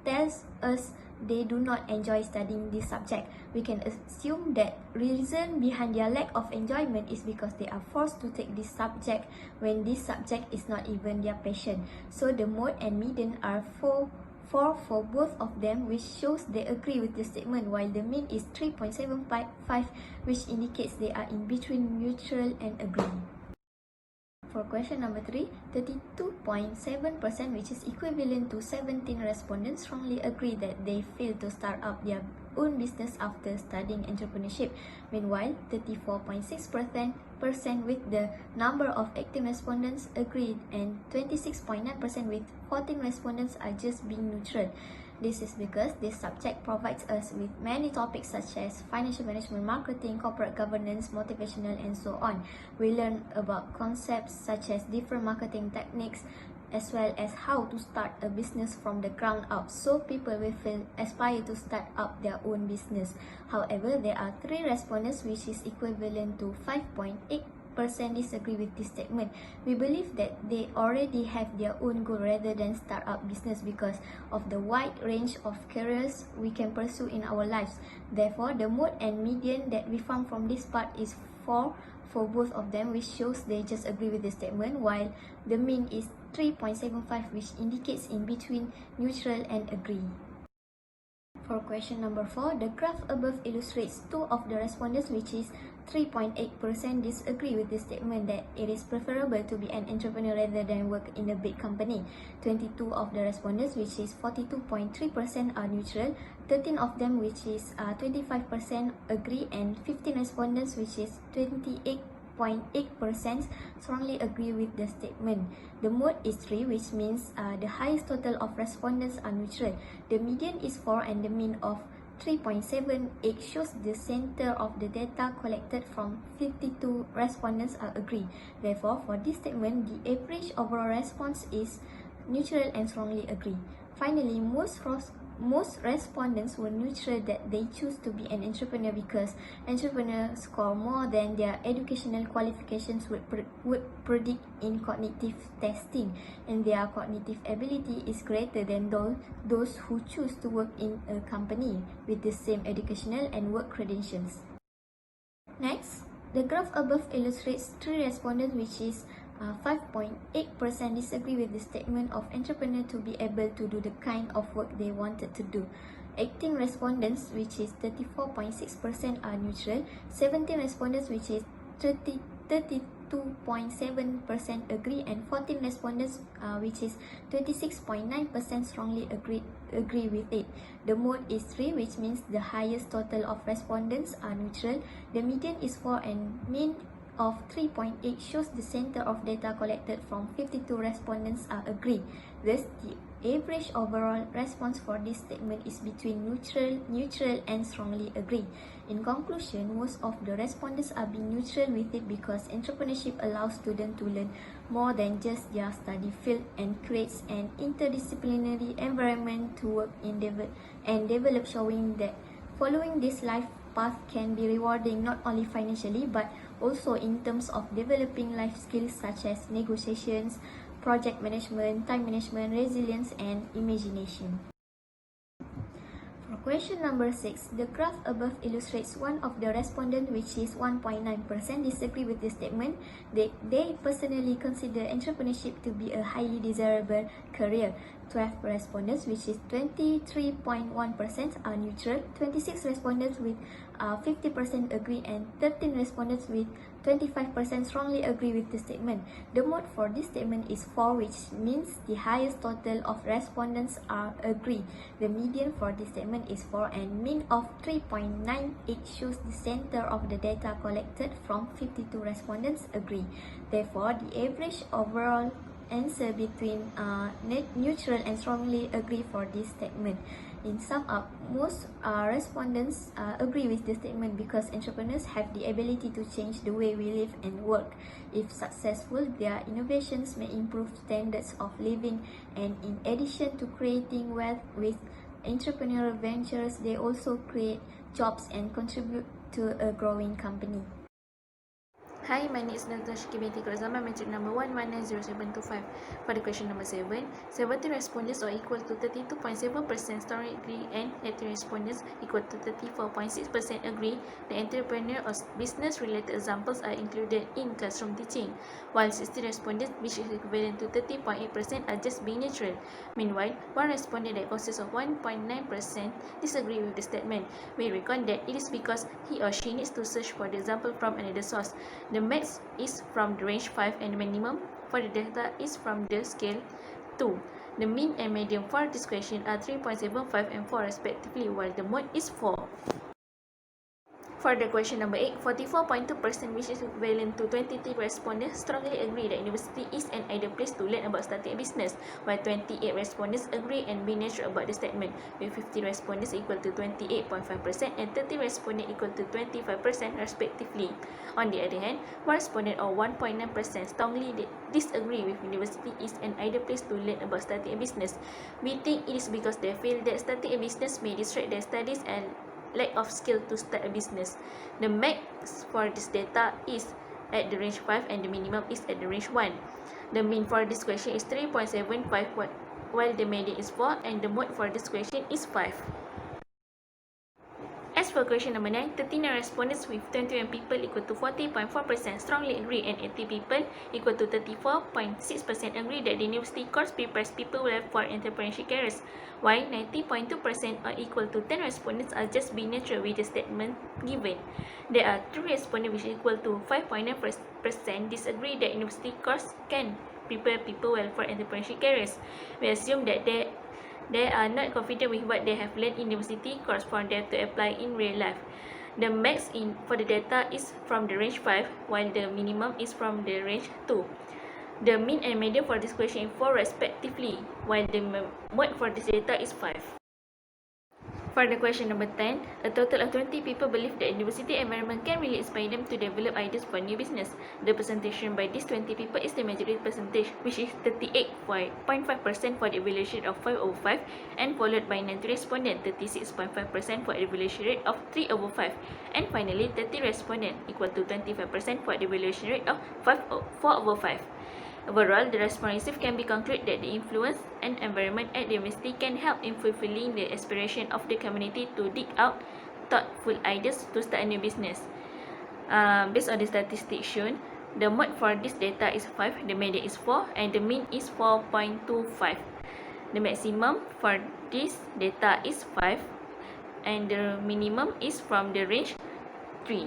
tells us they do not enjoy studying this subject. We can assume that reason behind their lack of enjoyment is because they are forced to take this subject when this subject is not even their passion. So the mode and median are 4 for both of them, which shows they agree with the statement, while the mean is 3.75, which indicates they are in between neutral and agree. For question number 3, 32.7%, which is equivalent to 17 respondents, strongly agree that they fail to start up their own business after studying entrepreneurship. Meanwhile, 34.6% with the number of active respondents agreed, and 26.9% with 14 respondents are just being neutral. This is because this subject provides us with many topics such as financial management, marketing, corporate governance, motivational, and so on. We learn about concepts such as different marketing techniques, as well as how to start a business from the ground up, so people will aspire to start up their own business. However, there are 3 respondents, which is equivalent to 5.8% disagree with this statement. We believe that they already have their own goal rather than start up business because of the wide range of careers we can pursue in our lives. Therefore, the mode and median that we found from this part is 4 for both of them, which shows they just agree with the statement, while the mean is 3.75, which indicates in between neutral and agree. For question number 4, the graph above illustrates 2 of the respondents, which is 3.8% disagree with the statement that it is preferable to be an entrepreneur rather than work in a big company. 22 of the respondents, which is 42.3%, are neutral. 13 of them, which is 25%, agree, and 15 respondents, which is 28.8%, strongly agree with the statement. The mode is 3, which means the highest total of respondents are neutral. The median is 4 and the mean of 3.78 shows the center of the data collected from 52 respondents are agree. Therefore, for this statement, the average overall response is neutral and strongly agree. Finally, most respondents were neutral that they choose to be an entrepreneur because entrepreneurs score more than their educational qualifications would predict in cognitive testing, and their cognitive ability is greater than those who choose to work in a company with the same educational and work credentials. Next, the graph above illustrates 3 respondents, which is 5.8% disagree with the statement of entrepreneur to be able to do the kind of work they wanted to do. 18 respondents, which is 34.6%, are neutral. 17 respondents, which is 32.7%, agree, and 14 respondents, which is 26.9%, strongly agree with it. The mode is 3, which means the highest total of respondents are neutral. The median is 4 and mean of 3.8 shows the center of data collected from 52 respondents are agree. Thus, the average overall response for this statement is between neutral and strongly agree. In conclusion, most of the respondents are being neutral with it because entrepreneurship allows students to learn more than just their study field and creates an interdisciplinary environment to work in and develop, showing that following this life path can be rewarding not only financially but also in terms of developing life skills such as negotiations, project management, time management, resilience, and imagination. For question number 6, the graph above illustrates one of the respondents, which is 1.9%, disagree with the statement. They personally consider entrepreneurship to be a highly desirable career. 12 respondents, which is 23.1%, are neutral. 26 respondents with 50% agree, and 13 respondents with 25% strongly agree with the statement. The mode for this statement is 4, which means the highest total of respondents are agree. The median for this statement is 4 and mean of 3.98 shows the center of the data collected from 52 respondents agree. Therefore, the average overall answer between neutral and strongly agree for this statement. In sum up, most respondents agree with the statement because entrepreneurs have the ability to change the way we live and work. If successful, their innovations may improve standards of living, and in addition to creating wealth with entrepreneurial ventures, they also create jobs and contribute to a growing company. Hi, my name is Dr. Shiki Binti Kurazama, metric number 1190725. For the question number 7, 70 respondents are equal to 32.7% strongly agree and 80 respondents equal to 34.6% agree. The entrepreneur or business-related examples are included in classroom teaching, while 60 respondents, which is equivalent to 30.8%, are just being neutral. Meanwhile, one respondent that consists of 1.9% disagree with the statement. We reckon that it is because he or she needs to search for the example from another source. The max is from the range 5 and the minimum for the data is from the scale 2. The mean and median for this question are 3.75 and 4 respectively, while the mode is 4. For the question number 8, 44.2%, which is equivalent to 23 respondents, strongly agree that university is an ideal place to learn about starting a business, while 28 respondents agree and be neutral about the statement, with 50 respondents equal to 28.5% and 30 respondents equal to 25% respectively. On the other hand, one respondent or 1.9% strongly disagree with university is an ideal place to learn about starting a business. We think it is because they feel that starting a business may distract their studies and lack of skill to start a business. The max for this data is at the range 5 and the minimum is at the range 1. The mean for this question is 3.75 while the median is 4 and the mode for this question is 5. As for question number 9, 39 respondents with 21 people equal to 40.4% strongly agree and 80 people equal to 34.6% agree that the university course prepares people well for entrepreneurship careers, while 90.2% or equal to 10 respondents are just being neutral with the statement given. There are 3 respondents which equal to 5.9% disagree that university course can prepare people well for entrepreneurship careers. We assume that they are not confident with what they have learned in university course for them to apply in real life. The max for the data is from the range 5, while the minimum is from the range 2. The mean and median for this question is 4 respectively, while the mode for this data is 5. For the question number 10, a total of 20 people believe that university environment can really inspire them to develop ideas for new business. The percentage by these 20 people is the majority percentage, which is 38.5% for the evaluation of 5/5, and followed by 90 respondents, 36.5% for the evaluation rate of 3/5, and finally 30 respondents, equal to 25% for the evaluation rate of 4/5. Overall, the response can be concluded that the influence and environment at the university can help in fulfilling the aspiration of the community to dig out thoughtful ideas to start a new business. Based on the statistics shown, the mode for this data is 5, the median is 4, and the mean is 4.25. The maximum for this data is 5, and the minimum is from the range 3.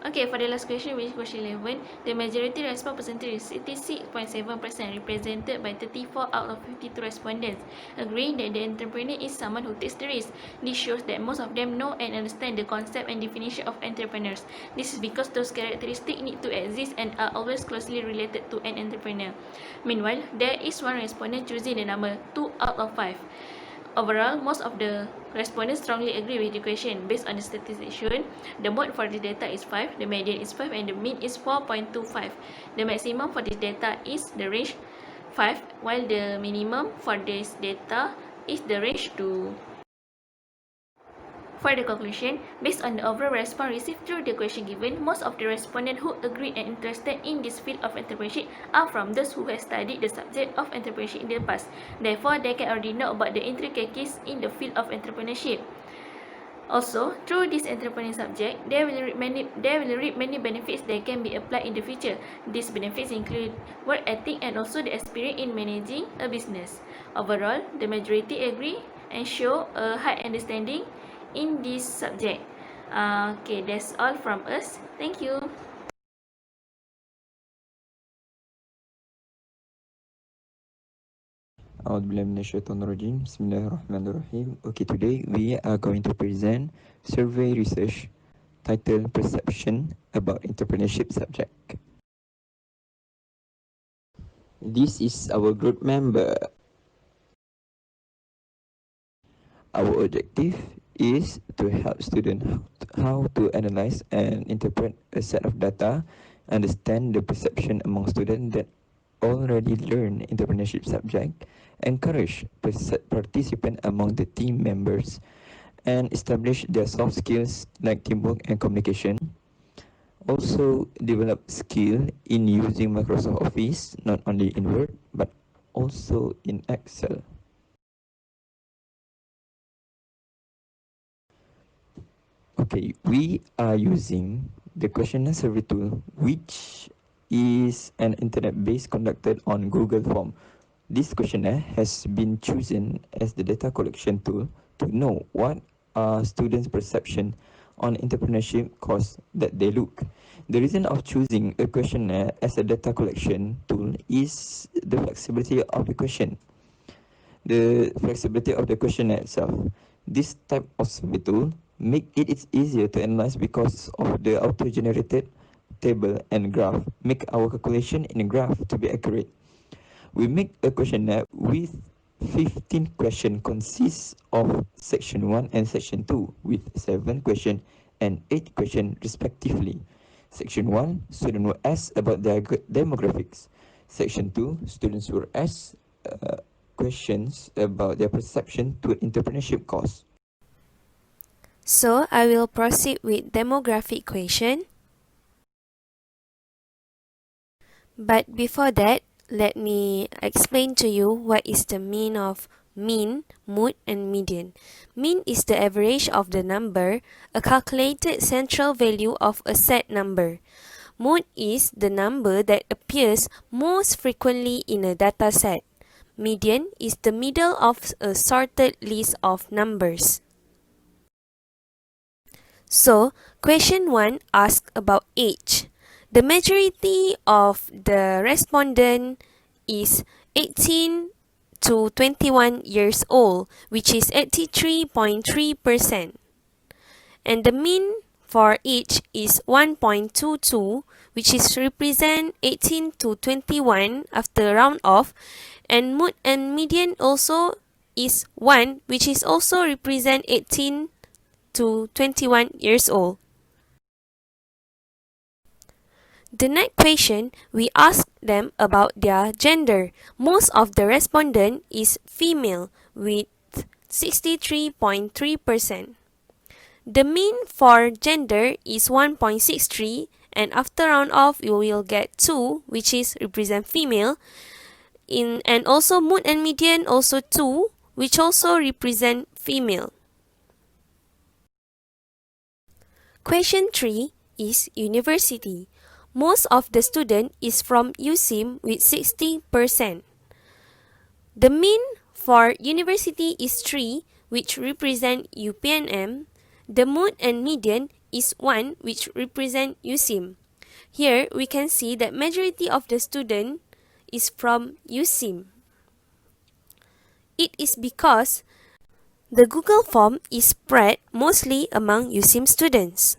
Okay, for the last question, which is question 11, the majority response percentage is 86.7%, represented by 34 out of 52 respondents, agreeing that the entrepreneur is someone who takes the risk. This shows that most of them know and understand the concept and definition of entrepreneurs. This is because those characteristics need to exist and are always closely related to an entrepreneur. Meanwhile, there is one respondent choosing the number 2 out of 5. Overall, most of the respondents strongly agree with the question. Based on the statistics shown, the mode for the data is 5, the median is 5, and the mean is 4.25. The maximum for this data is the range 5, while the minimum for this data is the range 2. For the conclusion, based on the overall response received through the question given, most of the respondents who agreed and interested in this field of entrepreneurship are from those who have studied the subject of entrepreneurship in the past. Therefore, they can already know about the intricacies in the field of entrepreneurship. Also, through this entrepreneurial subject, they will reap many benefits that can be applied in the future. These benefits include work ethic and also the experience in managing a business. Overall, the majority agree and show a high understanding in this subject. Okay, that's all from us. Thank you. Bismillahirrahmanirrahim. Okay, today we are going to present survey research titled Perception about Entrepreneurship Subject. This is our group member. Our objective is to help students how to analyze and interpret a set of data, understand the perception among students that already learn entrepreneurship subject, encourage participant among the team members, and establish their soft skills like teamwork and communication. Also develop skill in using Microsoft Office, not only in Word, but also in Excel. Okay, we are using the questionnaire survey tool, which is an internet-based conducted on Google Form. This questionnaire has been chosen as the data collection tool to know what are students' perception on entrepreneurship course that they look. The reason of choosing a questionnaire as a data collection tool is the flexibility of the question. The flexibility of the questionnaire itself. This type of survey tool make it easier to analyze because of the auto-generated table and graph. Make our calculation in a graph to be accurate. We make a questionnaire with 15 questions consists of section 1 and section 2 with 7 questions and 8 questions respectively. Section 1, students will ask about their demographics. Section 2, students will ask questions about their perception to entrepreneurship course. So I will proceed with demographic question. But before that, let me explain to you what is the mean of mean, mode, and median. Mean is the average of the number, a calculated central value of a set number. Mode is the number that appears most frequently in a data set. Median is the middle of a sorted list of numbers. So, question 1 asks about age. The majority of the respondent is 18 to 21 years old, which is 83.3%. And the mean for age is 1.22, which is represent 18 to 21 after round off, and mode and median also is 1, which is also represent 18 to 21 years old. The next question, we ask them about their gender. Most of the respondent is female with 63.3%. The mean for gender is 1.63, and after round off you will get 2, which is represent female. And also mode and median also 2, which also represent female. Question 3 is university. Most of the student is from USIM with 60%. The mean for university is 3, which represent UPNM. The mode and median is 1, which represent USIM. Here we can see that majority of the student is from USIM. It is because the Google form is spread mostly among USIM students.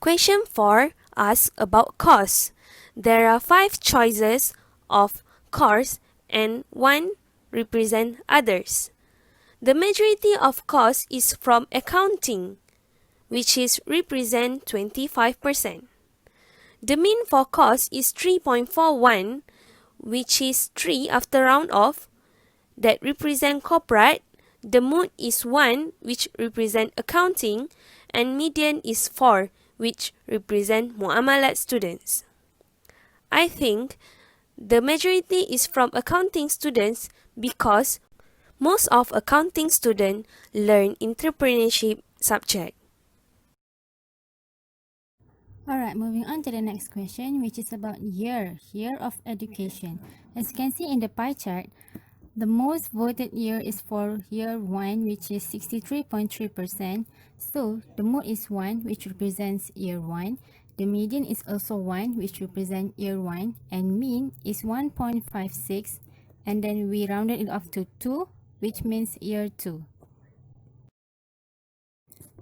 Question 4 asks about course. There are 5 choices of course and 1 represent others. The majority of course is from accounting, which is represent 25%. The mean for course is 3.41, which is 3 after round off, that represent corporate. The mode is 1, which represent accounting, and median is 4, which represent muamalat students. I think the majority is from accounting students because most of accounting students learn entrepreneurship subject. Alright, moving on to the next question, which is about year of education. As you can see in the pie chart, the most voted year is for year 1, which is 63.3%. So, the mode is 1, which represents year 1. The median is also 1, which represents year 1. And mean is 1.56. And then we rounded it off to 2, which means year 2.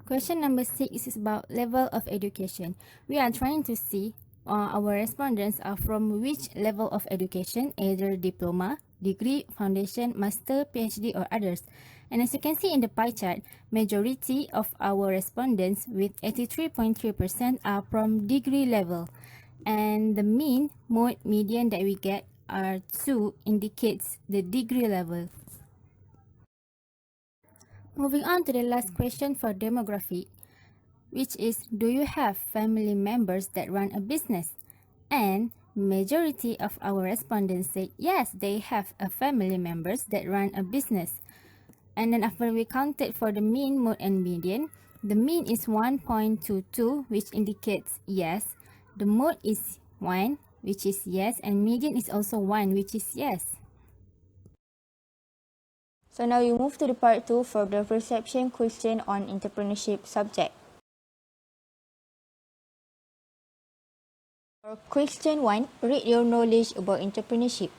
Question number 6 is about level of education. We are trying to see our respondents are from which level of education, either diploma, degree, foundation, master, PhD or others. And as you can see in the pie chart, majority of our respondents with 83.3% are from degree level. And the mean, mode, median that we get are 2 indicates the degree level. Moving on to the last question for demography, which is, do you have family members that run a business? And majority of our respondents say yes, they have a family members that run a business. And then after we counted for the mean, mode and median, the mean is 1.22, which indicates yes. The mode is 1, which is yes, and median is also 1, which is yes. So now we move to the part 2 for the perception question on entrepreneurship subject. For question 1, rate your knowledge about entrepreneurship.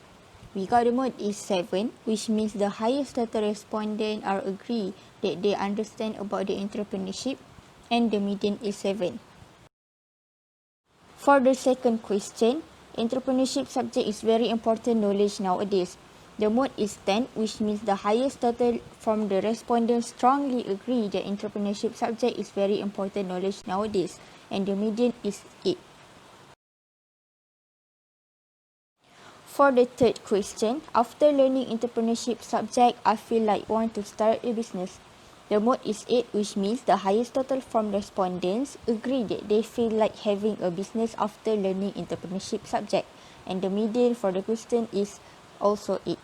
We got the mode is 7, which means the highest total respondent are agree that they understand about the entrepreneurship, and the median is 7. For the second question, entrepreneurship subject is very important knowledge nowadays. The mode is 10, which means the highest total from the respondents strongly agree that entrepreneurship subject is very important knowledge nowadays, and the median is 8. For the third question, after learning entrepreneurship subject, I feel like want to start a business. The mode is 8, which means the highest total from respondents agree that they feel like having a business after learning entrepreneurship subject, and the median for the question is also 8.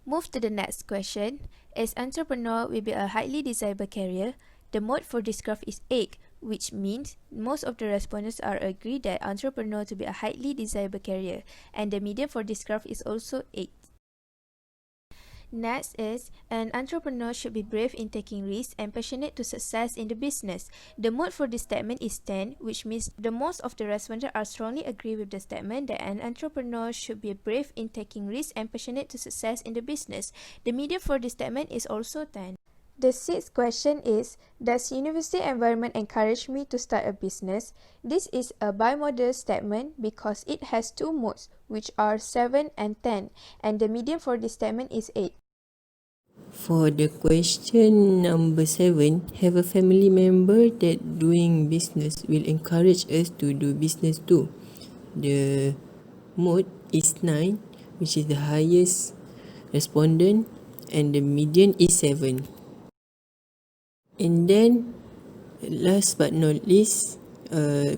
Move to the next question. As entrepreneur will be a highly desirable career, the mode for this graph is 8, which means most of the respondents are agree that entrepreneur to be a highly desirable career, and the median for this graph is also 8. Next is, an entrepreneur should be brave in taking risks and passionate to success in the business. The mode for this statement is 10, which means the most of the respondents are strongly agree with the statement that an entrepreneur should be brave in taking risks and passionate to success in the business. The median for this statement is also 10. The sixth question is, does university environment encourage me to start a business? This is a bimodal statement because it has two modes, which are 7 and 10, and the median for this statement is 8. For the question number 7, have a family member that doing business will encourage us to do business too. The mode is 9, which is the highest respondent, and the median is 7. And then, last but not least,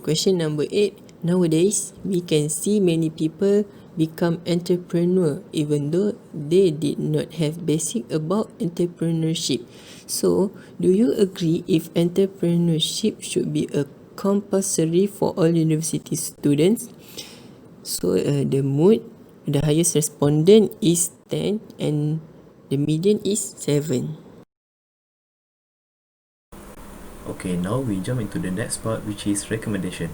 question number 8. Nowadays, we can see many people become entrepreneur even though they did not have basic about entrepreneurship. So, do you agree if entrepreneurship should be a compulsory for all university students? So, the mood, the highest respondent is 10 and the median is 7. Okay, now we jump into the next part, which is recommendation.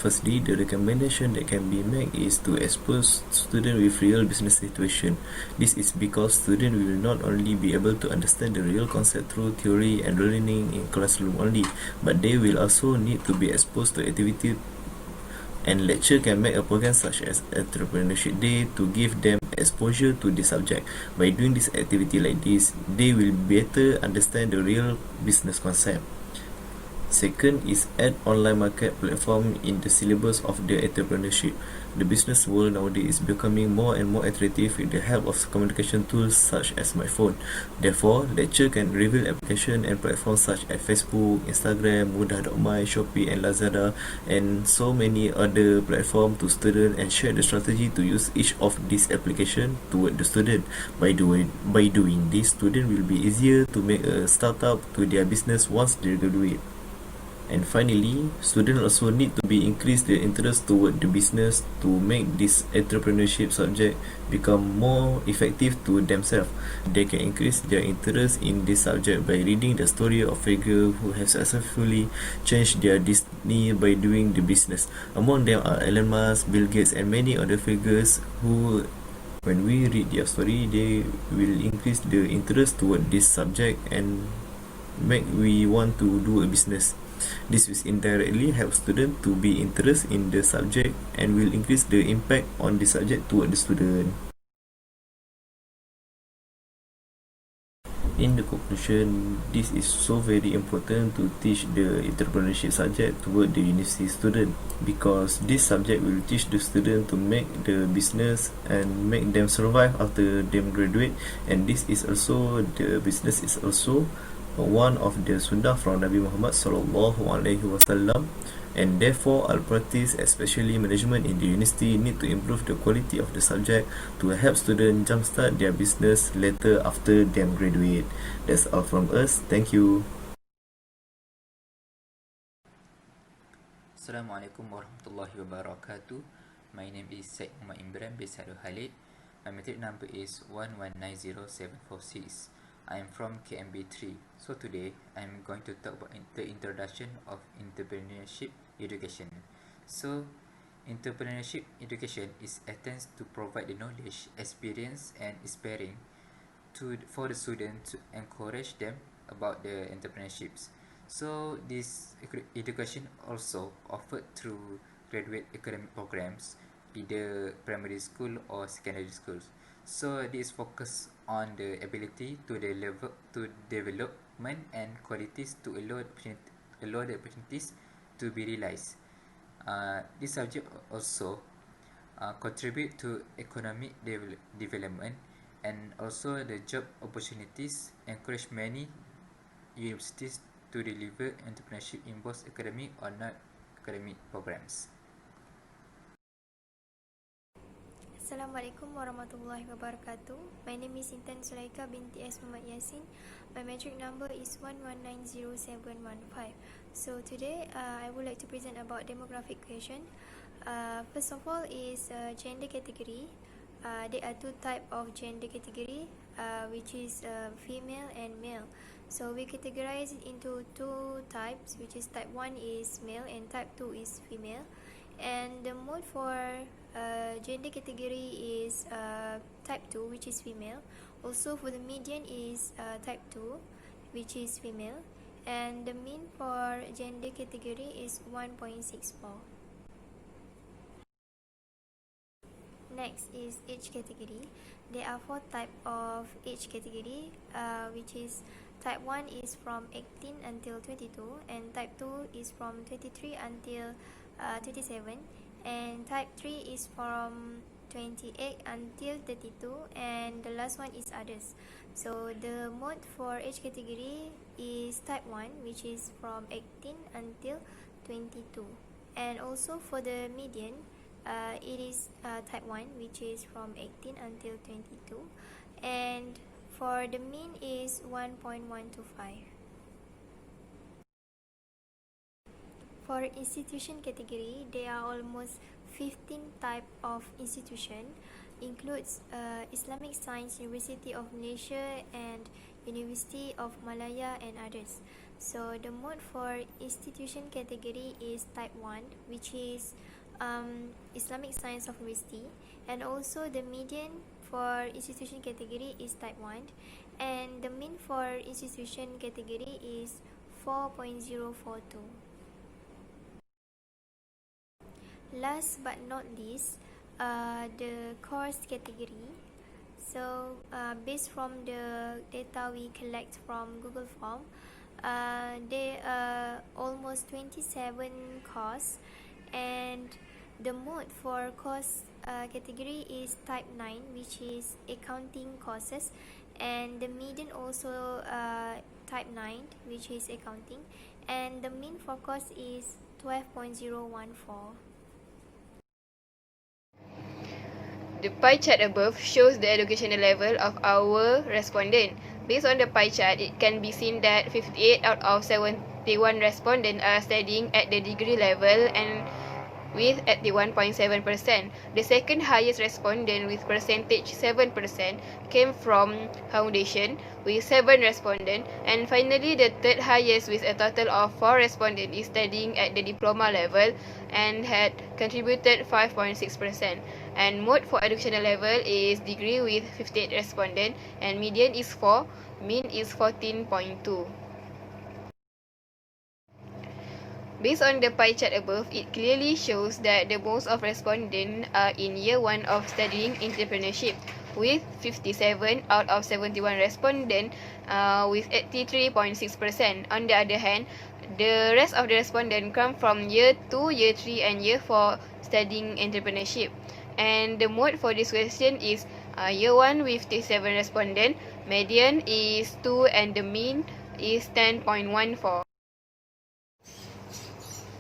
Firstly, the recommendation that can be made is to expose students with real business situation. This is because students will not only be able to understand the real concept through theory and learning in classroom only, but they will also need to be exposed to activity, and lecture can make a program such as Entrepreneurship Day to give them exposure to the subject. By doing this activity like this, they will better understand the real business concept. Second is add online market platform in the syllabus of the entrepreneurship. The business world nowadays is becoming more and more attractive with the help of communication tools such as smartphone. Therefore, lecture can reveal application and platforms such as Facebook, Instagram, Mudah.my, Shopee and Lazada, and so many other platforms to students, and share the strategy to use each of these applications toward the student. By doing this, student will be easier to make a startup to their business once they graduate. And finally, students also need to be increase their interest toward the business to make this entrepreneurship subject become more effective to themselves. They can increase their interest in this subject by reading the story of figures who have successfully changed their destiny by doing the business. Among them are Elon Musk, Bill Gates, and many other figures who, when we read their story, they will increase the interest toward this subject and make we want to do a business. This will indirectly help students to be interested in the subject and will increase the impact on the subject toward the student. In the conclusion, this is so very important to teach the entrepreneurship subject toward the university student, because this subject will teach the student to make the business and make them survive after them graduate. And this is also, the business is also one of the sunnah from Nabi Muhammad sallallahu alaihi wasallam, and therefore all practice, especially management in the university, need to improve the quality of the subject to help students jumpstart their business later after them graduate. That's all from us. Thank you. Assalamualaikum warahmatullahi wabarakatuh. My name is Syed Muhammad Imran bin Sarul Khalid. My matric number is 1190746. I am from KMB3. So today, I am going to talk about the introduction of entrepreneurship education. So, entrepreneurship education is attempts to provide the knowledge, experience, and inspiring for the student to encourage them about the entrepreneurships. So, this education also offered through graduate academic programs, either primary school or secondary schools. So this focus on the ability to development and qualities to allow the opportunities to be realized. This subject also contribute to economic development and also the job opportunities, encourage many universities to deliver entrepreneurship in both academic or non-academic programs. Assalamualaikum warahmatullahi wabarakatuh. My name is Intan Sulaika binti S. Muhammad Yasin. My matric number is 1190715. So today I would like to present about demographic question. First of all is gender category. There are two types of gender category, which is female and male. So we categorize it into two types, which is type 1 is male and type 2 is female. And the mode for gender category is type 2, which is female. Also for the median is type 2, which is female. And the mean for gender category is 1.64. Next is age category. There are four types of age category, which is type 1 is from 18 until 22, and type 2 is from 23 until 27, and type 3 is from 28 until 32, and the last one is others. So the mode for age category is type 1, which is from 18 until 22, and also for the median it is type 1, which is from 18 until 22, and for the mean is 1.125. For institution category, there are almost 15 types of institution, includes Islamic Science University of Malaysia and University of Malaya and others. So the mode for institution category is type 1, which is Islamic Science of University, and also the median for institution category is type 1, and the mean for institution category is 4.042. Last but not least, the course category. So based from the data we collect from Google Form, there are almost 27 courses, and the mode for course category is type 9, which is accounting courses, and the median also type 9, which is accounting, and the mean for course is 12.014. The pie chart above shows the educational level of our respondent. Based on the pie chart, it can be seen that 58 out of 71 respondents are studying at the degree level and with 81.7%. The second highest respondent with percentage 7% came from foundation with 7 respondents, and finally the third highest with a total of 4 respondents is studying at the diploma level and had contributed 5.6%. And mode for educational level is degree with 58 respondents, and median is 4, mean is 14.2. Based on the pie chart above, it clearly shows that the most of respondents are in year 1 of studying entrepreneurship, with 57 out of 71 respondents with 83.6%. On the other hand, the rest of the respondents come from year 2, year 3 and year 4 studying entrepreneurship. And the mode for this question is year 1 with 57 respondents, median is 2 and the mean is 10.14.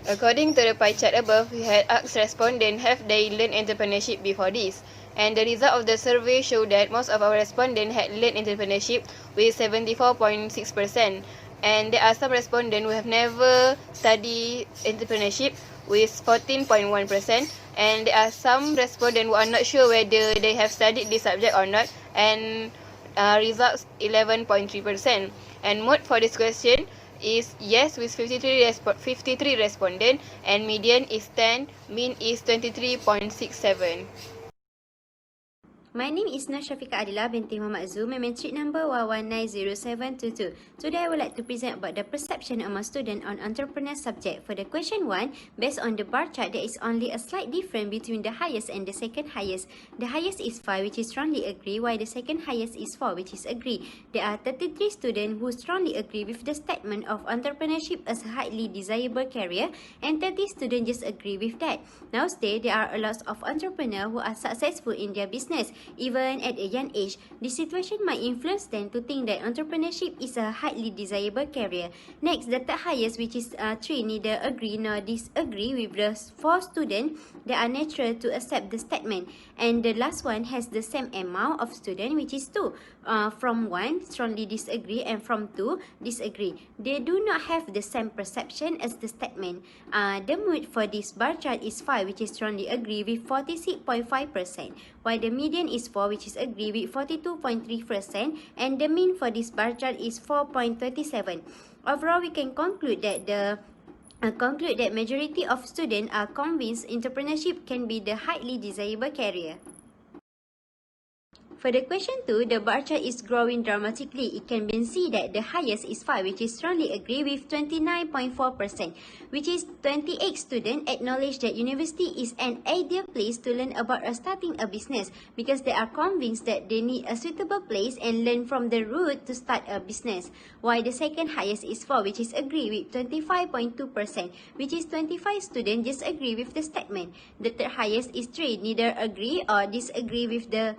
According to the pie chart above, we had asked respondents have they learned entrepreneurship before this. And the result of the survey showed that most of our respondents had learned entrepreneurship with 74.6%. And there are some respondents who have never studied entrepreneurship with 14.1%. And there are some respondents who are not sure whether they have studied this subject or not. And results 11.3%. And mode for this question is yes with 53 respondents and median is 10, mean is 23.67. My name is Nur Syafiqah Adilah binti Muhammad Zul. My metric number 1190722. Today I would like to present about the perception among students on entrepreneur subject. For the question 1, based on the bar chart, there is only a slight difference between the highest and the second highest. The highest is 5, which is strongly agree, while the second highest is 4, which is agree. There are 33 students who strongly agree with the statement of entrepreneurship as a highly desirable career, and 30 students just agree with that. Nowadays, there are a lot of entrepreneurs who are successful in their business. Even at a young age, this situation might influence them to think that entrepreneurship is a highly desirable career. Next, the third highest, which is 3, neither agree nor disagree with the 4 students that are natural to accept the statement. And the last one has the same amount of students, which is 2. From 1, strongly disagree, and from 2, disagree. They do not have the same perception as the statement. The mood for this bar chart is 5, which is strongly agree with 46.5%, while the median is 4, which is agree with 42.3%, and the mean for this bar chart is 4.37. Overall, we can conclude that majority of students are convinced entrepreneurship can be the highly desirable career. For the question 2, the bar chart is growing dramatically. It can be seen that the highest is 5, which is strongly agree with 29.4%, which is 28 students acknowledge that university is an ideal place to learn about starting a business because they are convinced that they need a suitable place and learn from the root to start a business. While the second highest is 4, which is agree with 25.2%, which is 25 students just agree with the statement. The third highest is 3, neither agree or disagree with the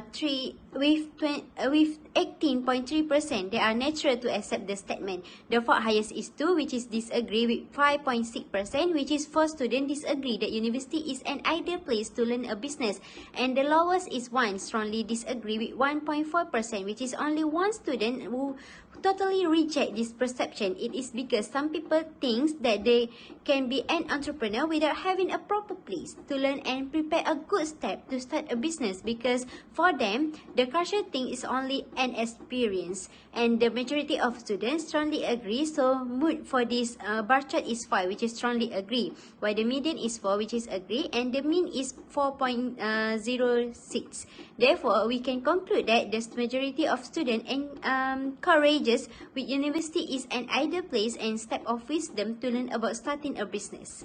18.3%, they are natural to accept the statement. The fourth highest is 2, which is disagree with 5.6%, which is 4 students disagree that university is an ideal place to learn a business. And the lowest is 1, strongly disagree with 1.4%, which is only 1 student who totally reject this perception. It is because some people think that they can be an entrepreneur without having a proper place to learn and prepare a good step to start a business, because for them, the culture thing is only an experience. And the majority of students strongly agree, so mood for this bar chart is 5, which is strongly agree, while the median is 4, which is agree, and the mean is 4.06. Therefore, we can conclude that the majority of students encourages with university is an ideal place and step of wisdom to learn about starting a business.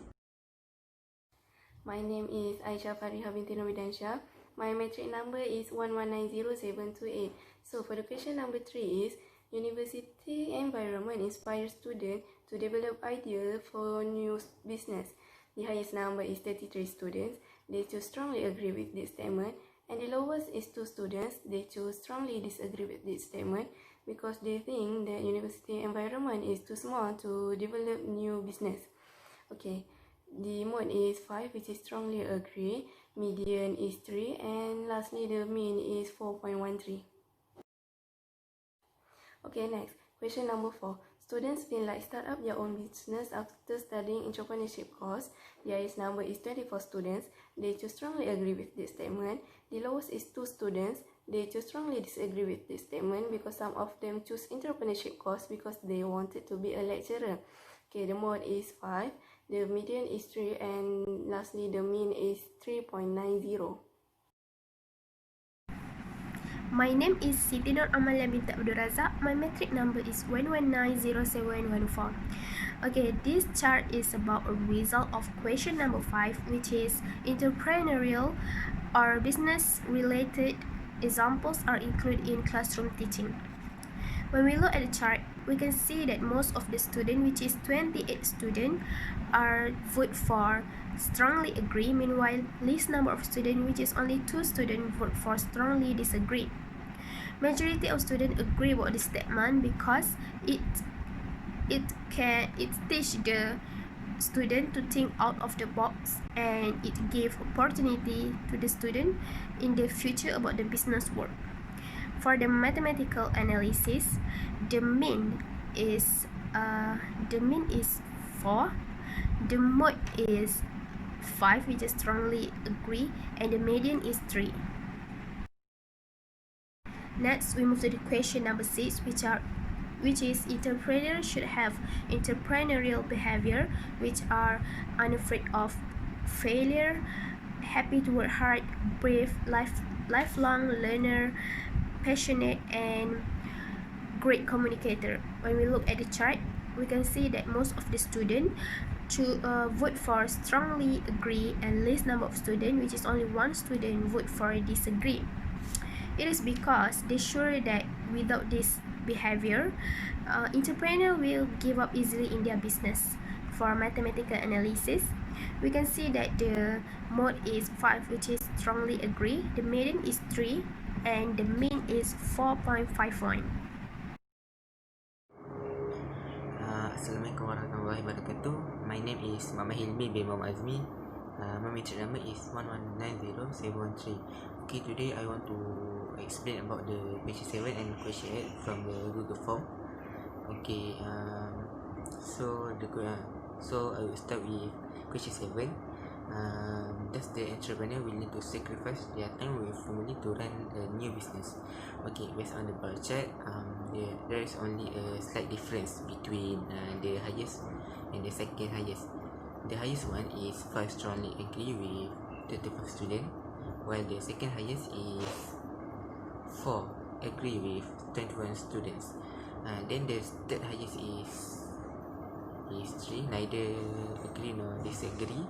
My name is Farahah binti Novidansha. My metric number is 1190728. So for the question number 3 is, university environment inspires students to develop ideas for new business. The highest number is 33 students. They choose strongly agree with this statement. And the lowest is 2 students. They choose strongly disagree with this statement because they think that university environment is too small to develop new business. Okay, the mode is 5, which is strongly agree. Median is 3, and lastly the mean is 4.13. Okay, next, question number 4. Students feel like start up their own business after studying entrepreneurship course. The highest number is 24 students. They choose strongly agree with this statement. The lowest is 2 students. They choose strongly disagree with this statement because some of them choose entrepreneurship course because they wanted to be a lecturer. Okay, the mode is 5. The median is 3, and lastly the mean is 3.90. My name is Siti Nur Amalia Binti Abdul Razak. My metric number is 1190714. Okay, this chart is about a result of question number 5, which is entrepreneurial or business related examples are included in classroom teaching. When we look at the chart, we can see that most of the students, which is 28 students, are vote for strongly agree. Meanwhile, least number of students, which is only 2 students, vote for strongly disagree. Majority of students agree about this statement because it teach the student to think out of the box, and it give opportunity to the student in the future about the business work. For the mathematical analysis, the mean is 4, the mode is 5, which is strongly agree, and the median is 3. Next, we move to the question number 6, which is entrepreneurs should have entrepreneurial behavior, which are unafraid of failure, happy to work hard, brave, lifelong learner, passionate, and great communicator. When we look at the chart, we can see that most of the students vote for strongly agree, and least number of students, which is only 1 student, vote for disagree. It is because they sure that without this behavior, entrepreneur will give up easily in their business. For mathematical analysis, we can see that the mode is 5, which is strongly agree, the median is 3, and the mean is 4.51. Assalamualaikum warahmatullahi wabarakatuh. My name is Muhammad Hilmi bin Muhammad Azmi. My metric number is 1190713. Okay, today I want to explain about the question 7 and question 8 from the Google form. Okay, so I will start with question 7. Does the entrepreneur willing to sacrifice their time with family to run a new business? Okay, based on the bar chart, there is only a slight difference between the highest and the second highest. The highest one is 5 strongly agree with 35 students, while the second highest is 4 agree with 21 students. Then the third highest is 3 neither agree nor disagree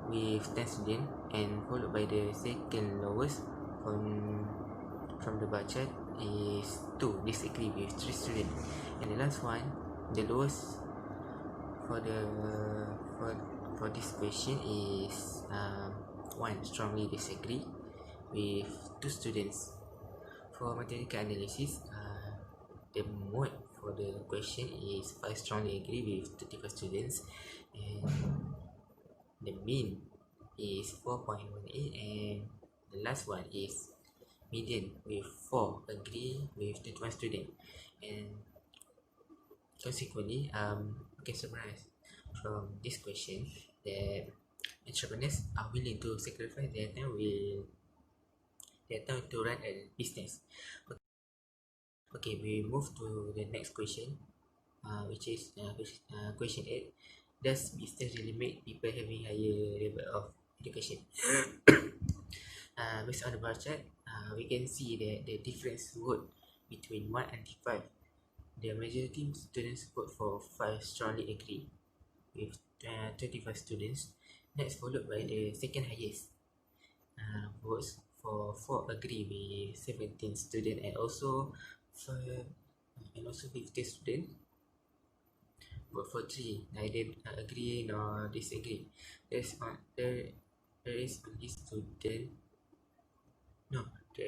with 10 students, and followed by the second lowest from the bar chart is 2 disagree with 3 students, and the last one, the lowest for this question is 1 strongly disagree with 2 students. For mathematical analysis, the mode for the question is 5 strongly agree with 35 students, and the mean is 4.18, and the last one is median with 4 agree with 21 students. And consequently, we can summarize from this question that entrepreneurs are willing to sacrifice their time to run a business. Okay, we move to the next question, which is question 8. Does business really make people having higher level of education? Based on the bar chart, we can see that the difference vote between 1 and 5. The majority students vote for 5 strongly agree with 25 students. Next, followed by the second highest votes for 4 agree with 17 students, and also 50 students vote for 3 neither agree nor disagree. There is only there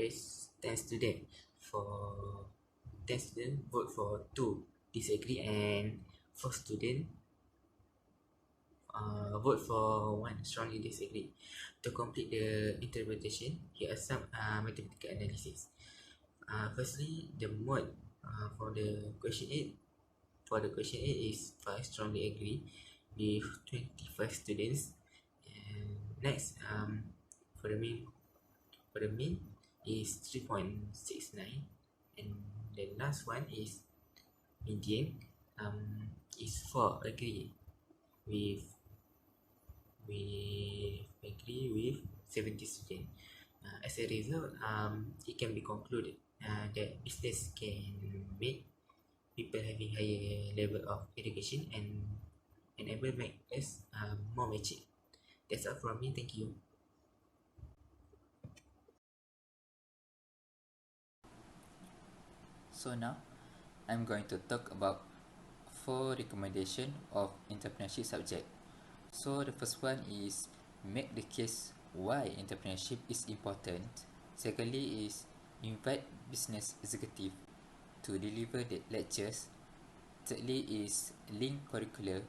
is 10 students vote for 2 disagree, and 4 students vote for 1 strongly disagree. To complete the interpretation, here are some mathematical analysis. Firstly, the mode for the question 8 is 5 strongly agree with 25 students. And next, for the mean is 3.69, and the last one is median is 4 agree with 70 students. As a result, it can be concluded that business can make people having higher level of education and enable make us more mature. That's all from me. Thank you. So now I'm going to talk about 4 recommendation of entrepreneurship subject. So the first one is make the case why entrepreneurship is important. Secondly is invite business executive to deliver the lectures. Thirdly is link curricular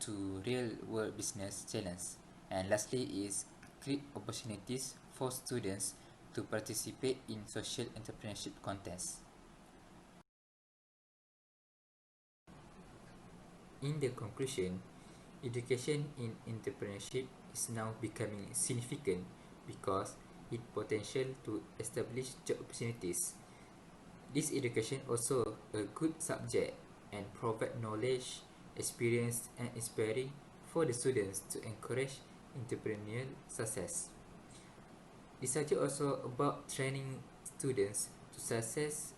to real world business challenge. And lastly is create opportunities for students to participate in social entrepreneurship contests. In the conclusion, education in entrepreneurship is now becoming significant because it potential to establish job opportunities. This education also a good subject and provide knowledge, experience and inspiring for the students to encourage entrepreneurial success. This subject also about training students to success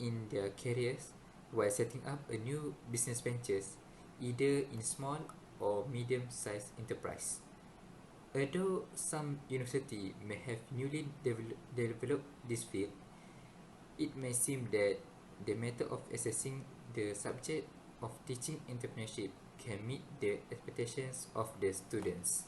in their careers while setting up a new business ventures, either in small or medium-sized enterprise. Although some university may have newly developed this field, it may seem that the method of assessing the subject of teaching entrepreneurship can meet the expectations of the students.